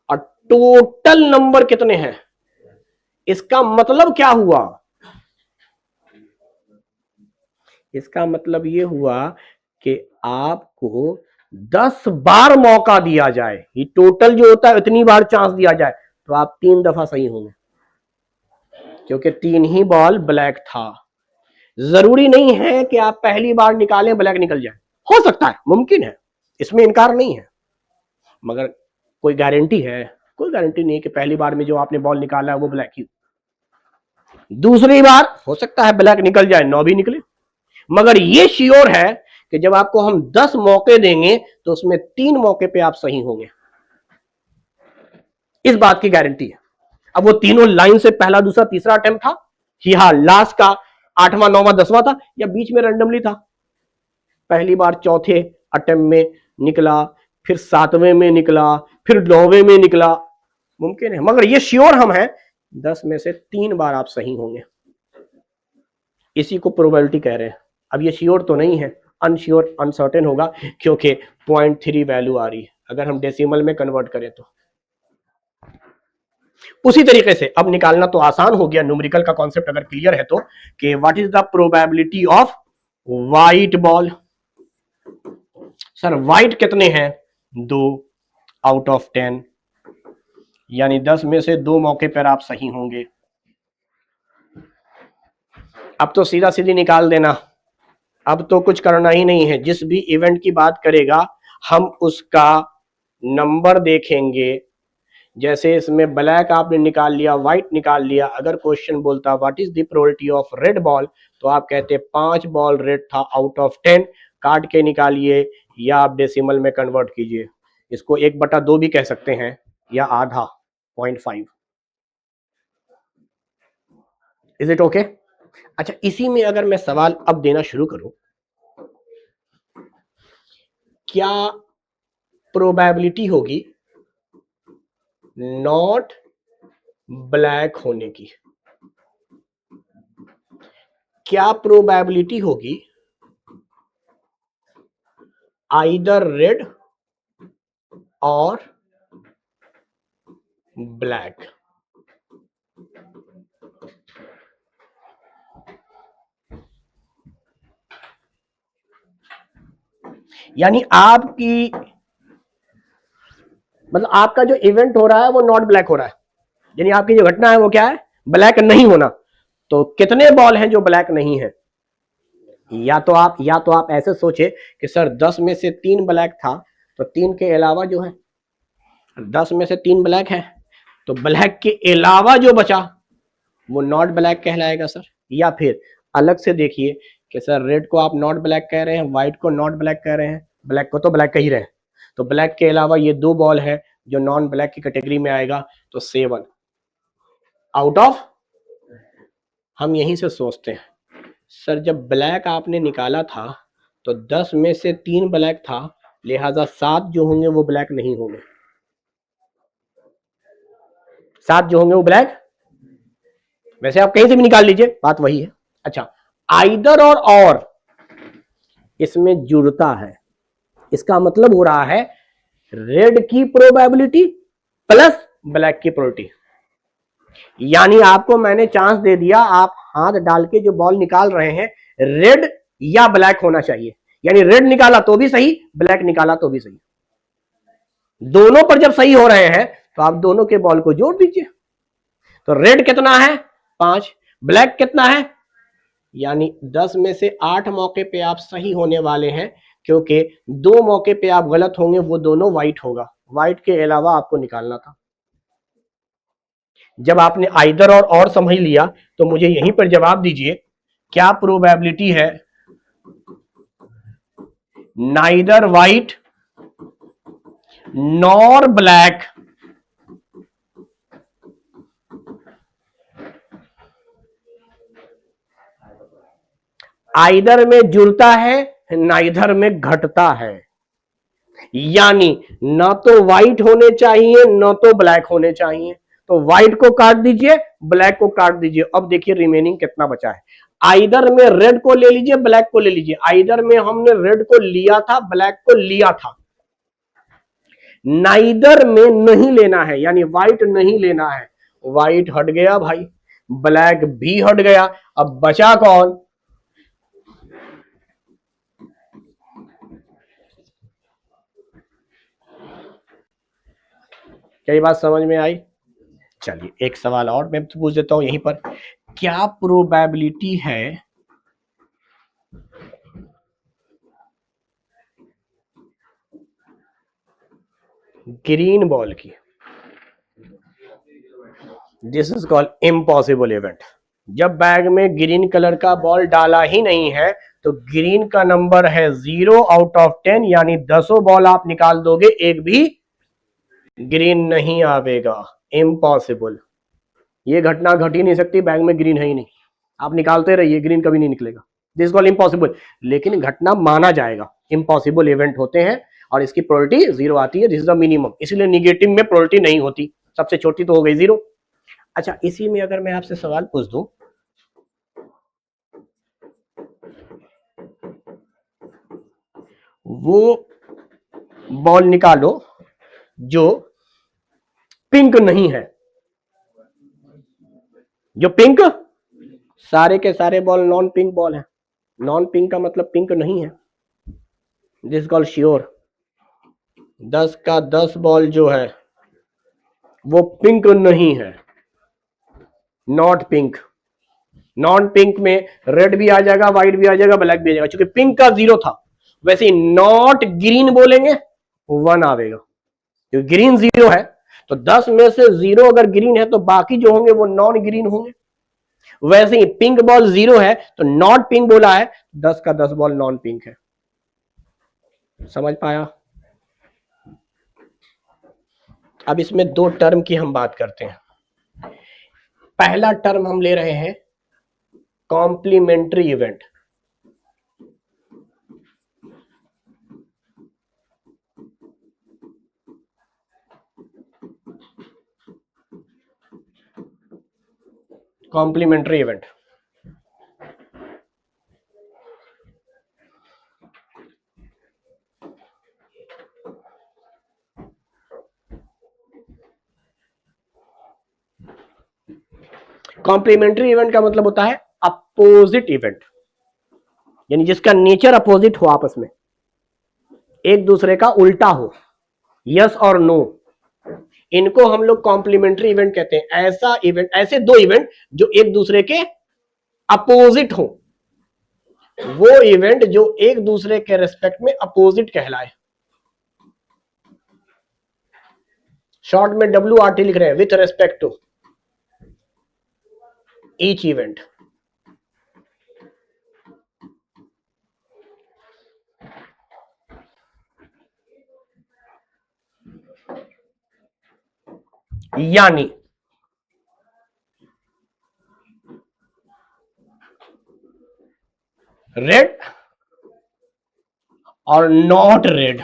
और टोटल नंबर कितने हैं। इसका मतलब क्या हुआ? इसका मतलब ये हुआ कि आपको 10 बार मौका दिया जाए, ये टोटल जो होता है इतनी बार चांस दिया जाए तो आप 3 दफा सही होंगे, क्योंकि 3 ही बॉल ब्लैक था। जरूरी नहीं है कि आप पहली बार निकालें ब्लैक निकल जाए, हो सकता है, मुमकिन है, इसमें इनकार नहीं है, मगर कोई गारंटी है? कोई गारंटी नहीं कि पहली बार में जो आपने बॉल निकाला है वो ब्लैक ही। दूसरी बार हो सकता है ब्लैक निकल जाए, 9 भी निकले, मगर ये श्योर है कि जब आपको हम 10 मौके देंगे तो उसमें 3 मौके पे आप सही होंगे, इस बात की गारंटी है। अब वो तीनों लाइन से पहला, दूसरा, तीसरा अटेम्प्ट था, हाँ लास्ट का 8वां, 9वां, 10वां था, या बीच में रैंडमली था? पहली बार चौथे अटेम्प्ट में निकला, फिर 7वें में निकला, फिर 9वें में निकला, मुमकिन है, मगर ये श्योर हम हैं 10 में से 3 बार आप सही होंगे। इसी को प्रोबेबिलिटी कह रहे हैं। अब ये श्योर तो नहीं है, अनश्योर, अनसर्टेन होगा, क्योंकि 0.3 वैल्यू आ रही है अगर हम डेसिमल में कन्वर्ट करें तो। उसी तरीके से अब निकालना तो आसान हो गया, न्यूमेरिकल का कॉन्सेप्ट अगर क्लियर है तो, कि what is the probability of white ball. Sir white कितने हैं? 2 आउट ऑफ 10, यानी 10 में से 2 मौके पर आप सही होंगे। अब तो सीधा सीधी निकाल देना, अब तो कुछ करना ही नहीं है। जिस भी इवेंट की बात करेगा हम उसका नंबर देखेंगे। जैसे इसमें ब्लैक आपने निकाल लिया, व्हाइट निकाल लिया, अगर क्वेश्चन बोलता what is the probability of red ball, तो आप कहते 5 बॉल रेड था आउट ऑफ 10, काट के निकालिए या आप डेसिमल में कन्वर्ट कीजिए। इसको 1/2 भी कह सकते हैं या आधा, 0.5। Is it okay? अच्छा, इसी में अगर मैं सवाल अब देना शुरू करूं, क्या प्रोबेबिलिटी होगी नॉट ब्लैक होने की, क्या प्रोबेबिलिटी होगी? आइदर रेड और ब्लैक। यानी आपकी मतलब आपका जो इवेंट हो रहा है वो नॉट ब्लैक हो रहा है, यानी आपकी जो घटना है वो क्या है? ब्लैक नहीं होना। तो कितने बॉल हैं जो ब्लैक नहीं है? या तो आप ऐसे सोचे कि सर 10 में से 3 ब्लैक था, तो 3 के अलावा जो है 10 में से 3 ब्लैक है, तो ब्लैक के अलावा जो बचा वो नॉट ब्लैक कहलाएगा सर। या फिर अलग से देखिए कि सर रेड को आप नॉट ब्लैक कह रहे हैं, व्हाइट को नॉट ब्लैक कह रहे हैं, ब्लैक को तो ब्लैक कह ही रहे हैं, तो ब्लैक के अलावा ये 2 बॉल है जो नॉन ब्लैक की कैटेगरी में आएगा, तो 7 आउट ऑफ। हम यहीं से सोचते हैं सर जब ब्लैक आपने निकाला था तो 10 में से 3 ब्लैक था, लिहाजा 7 जो होंगे वो ब्लैक नहीं होंगे, 7 जो होंगे वो ब्लैक, वैसे आप कहीं से भी निकाल लीजिए, बात वही है। अच्छा, आइदर और इसमें जुड़ता है, इसका मतलब हो रहा है रेड की प्रोबेबिलिटी प्लस ब्लैक की प्रोबेबिलिटी। यानी आपको मैंने चांस दे दिया, आप हाथ डाल के जो बॉल निकाल रहे हैं रेड या ब्लैक होना चाहिए, यानी रेड निकाला तो भी सही, ब्लैक निकाला तो भी सही। दोनों पर जब सही हो रहे हैं तो आप दोनों के बॉल को जोड़ दीजिए। तो रेड कितना है? 5, ब्लैक कितना है? यानी 10 में से 8 मौके पे आप सही होने वाले हैं, क्योंकि 2 मौके पे आप गलत होंगे, वो दोनों व्हाइट होगा, व्हाइट के अलावा आपको निकालना था। जब आपने आइदर और समझ लिया तो मुझे यहीं पर जवाब दीजिए, क्या प्रोबेबिलिटी है neither white nor black either में जुड़ता है, नाइदर में घटता है। यानी ना तो व्हाइट होने चाहिए ना तो ब्लैक होने चाहिए, तो व्हाइट को काट दीजिए, ब्लैक को काट दीजिए। अब देखिए रिमेनिंग कितना बचा है। आइदर में रेड को ले लीजिए, ब्लैक को ले लीजिए। आइदर में हमने रेड को लिया था, ब्लैक को लिया था, नाइदर में नहीं लेना है, यानी व्हाइट नहीं लेना है। व्हाइट हट गया भाई, ब्लैक भी हट गया, अब बचा कौन? क्या ये बात समझ में आई? चलिए एक सवाल और मैं पूछ देता हूं यहीं पर, क्या प्रोबेबिलिटी है ग्रीन बॉल की? This is called impossible event. जब बैग में ग्रीन कलर का बॉल डाला ही नहीं है तो ग्रीन का नंबर है 0 आउट ऑफ 10, यानी 10 बॉल आप निकाल दोगे, एक भी ग्रीन नहीं आवेगा। इम्पॉसिबल, ये घटना घट ही नहीं सकती, बैग में ग्रीन है ही नहीं, आप निकालते रहिए ग्रीन कभी नहीं निकलेगा। दिस कॉल इम्पॉसिबल, लेकिन घटना माना जाएगा, इम्पॉसिबल इवेंट होते हैं और इसकी प्रोबेबिलिटी 0 आती है, दिस इज द मिनिमम, इसलिए निगेटिव में प्रोबेबिलिटी नहीं होती, सबसे छोटी तो हो गई 0। अच्छा, इसी में अगर मैं आपसे सवाल पूछ दूं, वो बॉल निकालो जो पिंक नहीं है, जो पिंक, सारे के सारे बॉल नॉन पिंक बॉल है, नॉन पिंक का मतलब पिंक नहीं है, दिस कॉल श्योर। 10 का 10 बॉल जो है वो पिंक नहीं है, नॉट पिंक। नॉन पिंक में रेड भी आ जाएगा, व्हाइट भी आ जाएगा, ब्लैक भी आ जाएगा, क्योंकि पिंक का 0 था। वैसे ही नॉट ग्रीन बोलेंगे 1 आवेगा, क्योंकि ग्रीन 0 है, तो 10 में से 0 अगर ग्रीन है तो बाकी जो होंगे वो नॉन ग्रीन होंगे। वैसे ही पिंक बॉल 0 है तो नॉट पिंक बोला है, 10 का 10 बॉल नॉन पिंक है। समझ पाया? अब इसमें 2 टर्म की हम बात करते हैं। पहला टर्म हम ले रहे हैं complementary event. Complementary event. Complementary event का मतलब होता है अपोजिट इवेंट, यानी जिसका नेचर अपोजिट हो, आपस में एक दूसरे का उल्टा हो, यस और नो, इनको हम लोग कॉम्प्लीमेंट्री इवेंट कहते हैं। ऐसा इवेंट, ऐसे दो इवेंट जो एक दूसरे के अपोजिट हो, वो इवेंट जो एक दूसरे के रेस्पेक्ट में अपोजिट कहलाए। शॉर्ट में WRT लिख रहे हैं, with respect to each event. यानी रेड और नॉट रेड,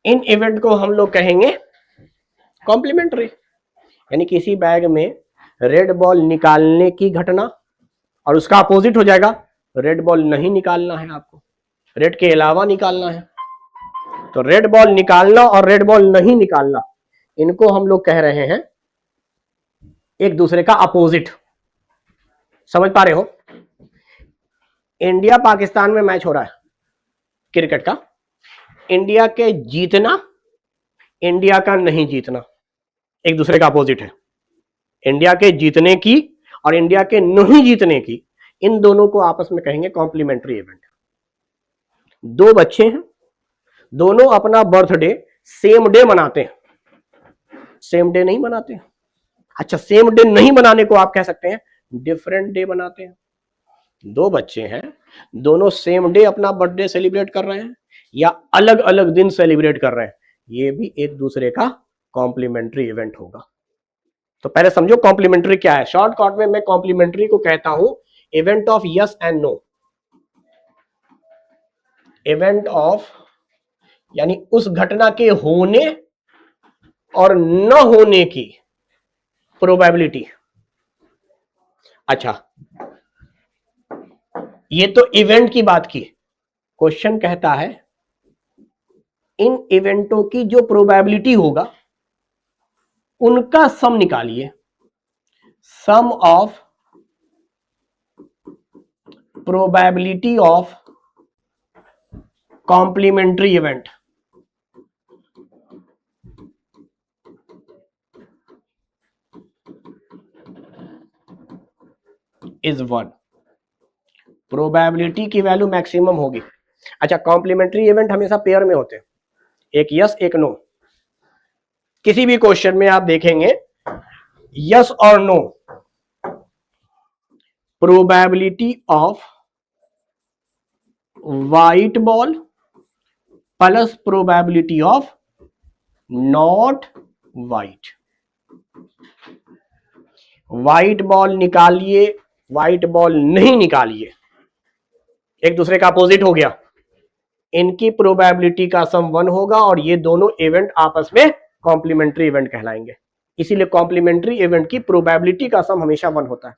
इन इवेंट को हम लोग कहेंगे कॉम्प्लीमेंट्री। यानी किसी बैग में रेड बॉल निकालने की घटना और उसका अपोजिट हो जाएगा रेड बॉल नहीं निकालना है, आपको रेड के अलावा निकालना है। तो रेड बॉल निकालना और रेड बॉल नहीं निकालना, इनको हम लोग कह रहे हैं एक दूसरे का अपोजिट। समझ पा रहे हो? इंडिया पाकिस्तान में मैच हो रहा है क्रिकेट का, इंडिया के जीतना, इंडिया का नहीं जीतना एक दूसरे का अपोजिट है। इंडिया के जीतने की और इंडिया के नहीं जीतने की, इन दोनों को आपस में कहेंगे कॉम्प्लीमेंट्री इवेंट। दो बच्चे हैं, दोनों अपना बर्थडे सेम डे मनाते हैं, सेम डे नहीं मनाते हैं। अच्छा, सेम डे नहीं मनाने को आप कह सकते हैं डिफरेंट डे मनाते हैं। दो बच्चे हैं, दोनों सेम डे अपना बर्थडे सेलिब्रेट कर रहे हैं या अलग अलग दिन सेलिब्रेट कर रहे हैं, ये भी एक दूसरे का कॉम्प्लीमेंट्री इवेंट होगा। तो पहले समझो कॉम्प्लीमेंट्री क्या है। शॉर्टकट में मैं कॉम्प्लीमेंट्री को कहता हूं event of yes and no. Event of यानी उस घटना के होने और न होने की प्रोबेबिलिटी। अच्छा, ये तो इवेंट की बात की। क्वेश्चन कहता है इन इवेंटों की जो प्रोबेबिलिटी होगा उनका सम निकालिए। Sum of probability of complementary event is 1। Probability की वैल्यू मैक्सिमम होगी। अच्छा, कॉम्प्लीमेंट्री इवेंट हमेशा पेयर में होते हैं, एक यस एक नो। किसी भी क्वेश्चन में आप देखेंगे यस और no, probability of white ball plus probability of not white. White ball निकालिए, व्हाइट बॉल नहीं निकालिए, एक दूसरे का अपोजिट हो गया, इनकी प्रोबेबिलिटी का सम 1 होगा और ये दोनों इवेंट आपस में कॉम्प्लीमेंट्री इवेंट कहलाएंगे। इसीलिए कॉम्प्लीमेंट्री इवेंट की प्रोबेबिलिटी का सम हमेशा 1 होता है।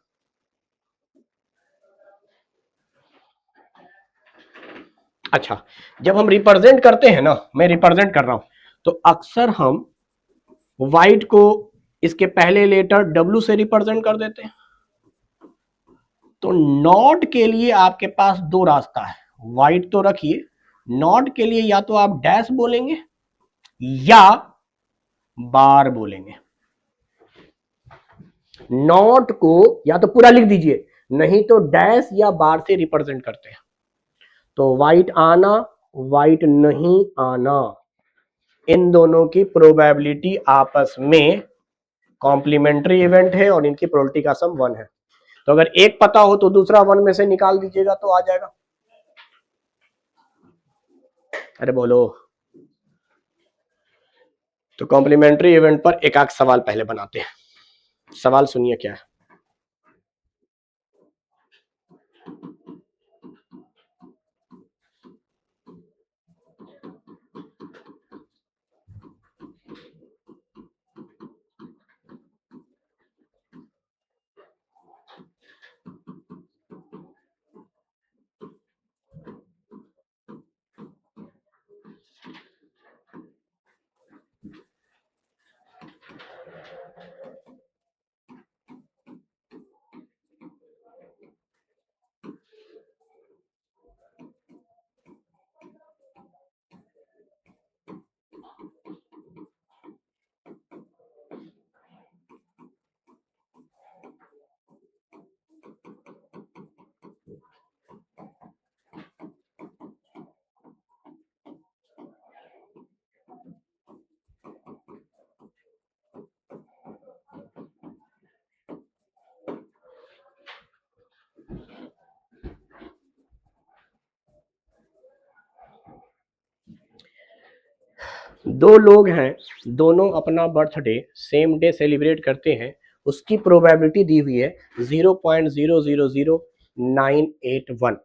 अच्छा, जब हम रिप्रेजेंट करते हैं ना, मैं रिप्रेजेंट कर रहा हूं, तो अक्सर हम व्हाइट को इसके पहले लेटर W से रिप्रेजेंट कर देते हैं। तो नॉट के लिए आपके पास दो रास्ता है, व्हाइट तो रखिए, नॉट के लिए या तो आप डैश बोलेंगे या बार बोलेंगे। नॉट को या तो पूरा लिख दीजिए, नहीं तो डैश या बार से रिप्रेजेंट करते हैं। तो व्हाइट आना, व्हाइट नहीं आना, इन दोनों की प्रोबेबिलिटी आपस में कॉम्प्लीमेंट्री इवेंट है और इनकी प्रोबेबिलिटी का सम 1 है। तो अगर एक पता हो तो दूसरा 1 में से निकाल दीजिएगा तो आ जाएगा। अरे बोलो। तो कॉम्प्लीमेंट्री इवेंट पर एक आध सवाल पहले बनाते हैं। सवाल सुनिए क्या है। दो लोग हैं, दोनों अपना बर्थडे सेम डे सेलिब्रेट करते हैं, उसकी प्रोबेबिलिटी दी हुई है 0.000981।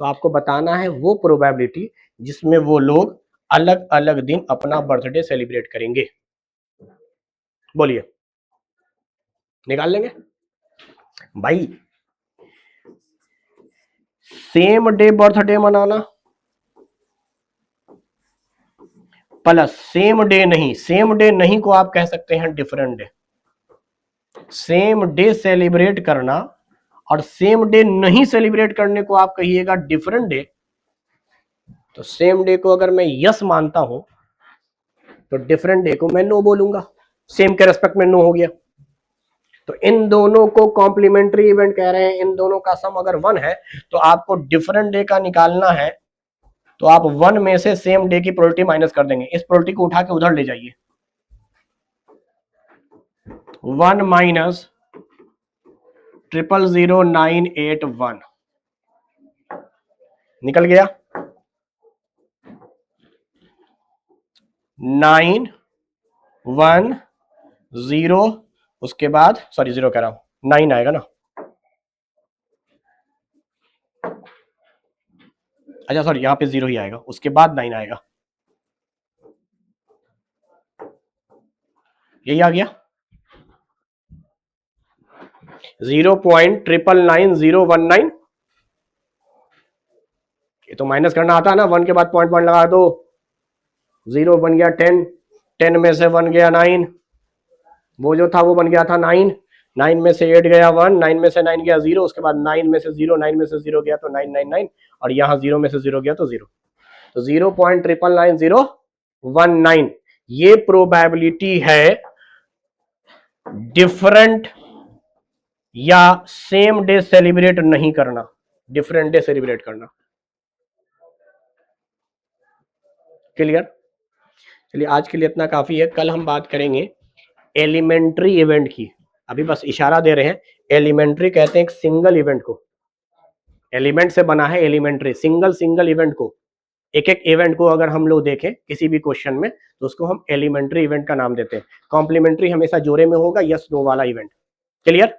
तो आपको बताना है वो प्रोबेबिलिटी जिसमें वो लोग अलग अलग दिन अपना बर्थडे सेलिब्रेट करेंगे। बोलिए, निकाल लेंगे भाई। सेम डे बर्थडे मनाना प्लस सेम डे नहीं, सेम डे नहीं को आप कह सकते हैं different day. Same day celebrate करना और सेम डे नहीं सेलिब्रेट करने को आप कहिएगा डिफरेंट डे। तो सेम डे को अगर मैं यस मानता हूं तो डिफरेंट डे को मैं नो बोलूंगा, सेम के रेस्पेक्ट में नो हो गया। तो इन दोनों को कॉम्प्लीमेंट्री इवेंट कह रहे हैं, इन दोनों का सम अगर 1 है तो आपको डिफरेंट डे का निकालना है, तो आप 1 में से सेम डे की प्रोबेबिलिटी माइनस कर देंगे। इस प्रोबेबिलिटी को उठा के उधर ले जाइए, 1 माइनस 000981 निकल गया। 910 उसके बाद सॉरी 0 कह रहा हूं, 9 आएगा ना। अच्छा सॉरी, यहां पे 0 ही आएगा, उसके बाद 9 आएगा। यही आ गया 0.99919। ये तो माइनस करना आता है ना, 1 के बाद पॉइंट पॉइंट लगा दो। 0 बन गया 10, 10 में से 1 गया 9, वो जो था वो बन गया था 9, 9 में से 8 गया 1, 9 में से 9 गया 0, उसके बाद 9 में से 0, 9 में से 0 गया तो 999, और यहाँ 0 में से 0 गया तो 0, तो 0.99919 ये प्रोबेबिलिटी है डिफरेंट या सेम डे सेलिब्रेट नहीं करना, डिफरेंट डे सेलिब्रेट करना। क्लियर? चलिए आज के लिए इतना काफी है, कल हम बात करेंगे एलिमेंट्री इवेंट की। अभी बस इशारा दे रहे हैं, एलिमेंट्री कहते हैं एक सिंगल इवेंट को, एलिमेंट से बना है एलिमेंट्री, सिंगल इवेंट को, एक एक इवेंट को अगर हम लोग देखें किसी भी क्वेश्चन में तो उसको हम एलिमेंट्री इवेंट का नाम देते हैं। कॉम्प्लीमेंट्री हमेशा जोड़े में होगा, यस नो वाला इवेंट। क्लियर?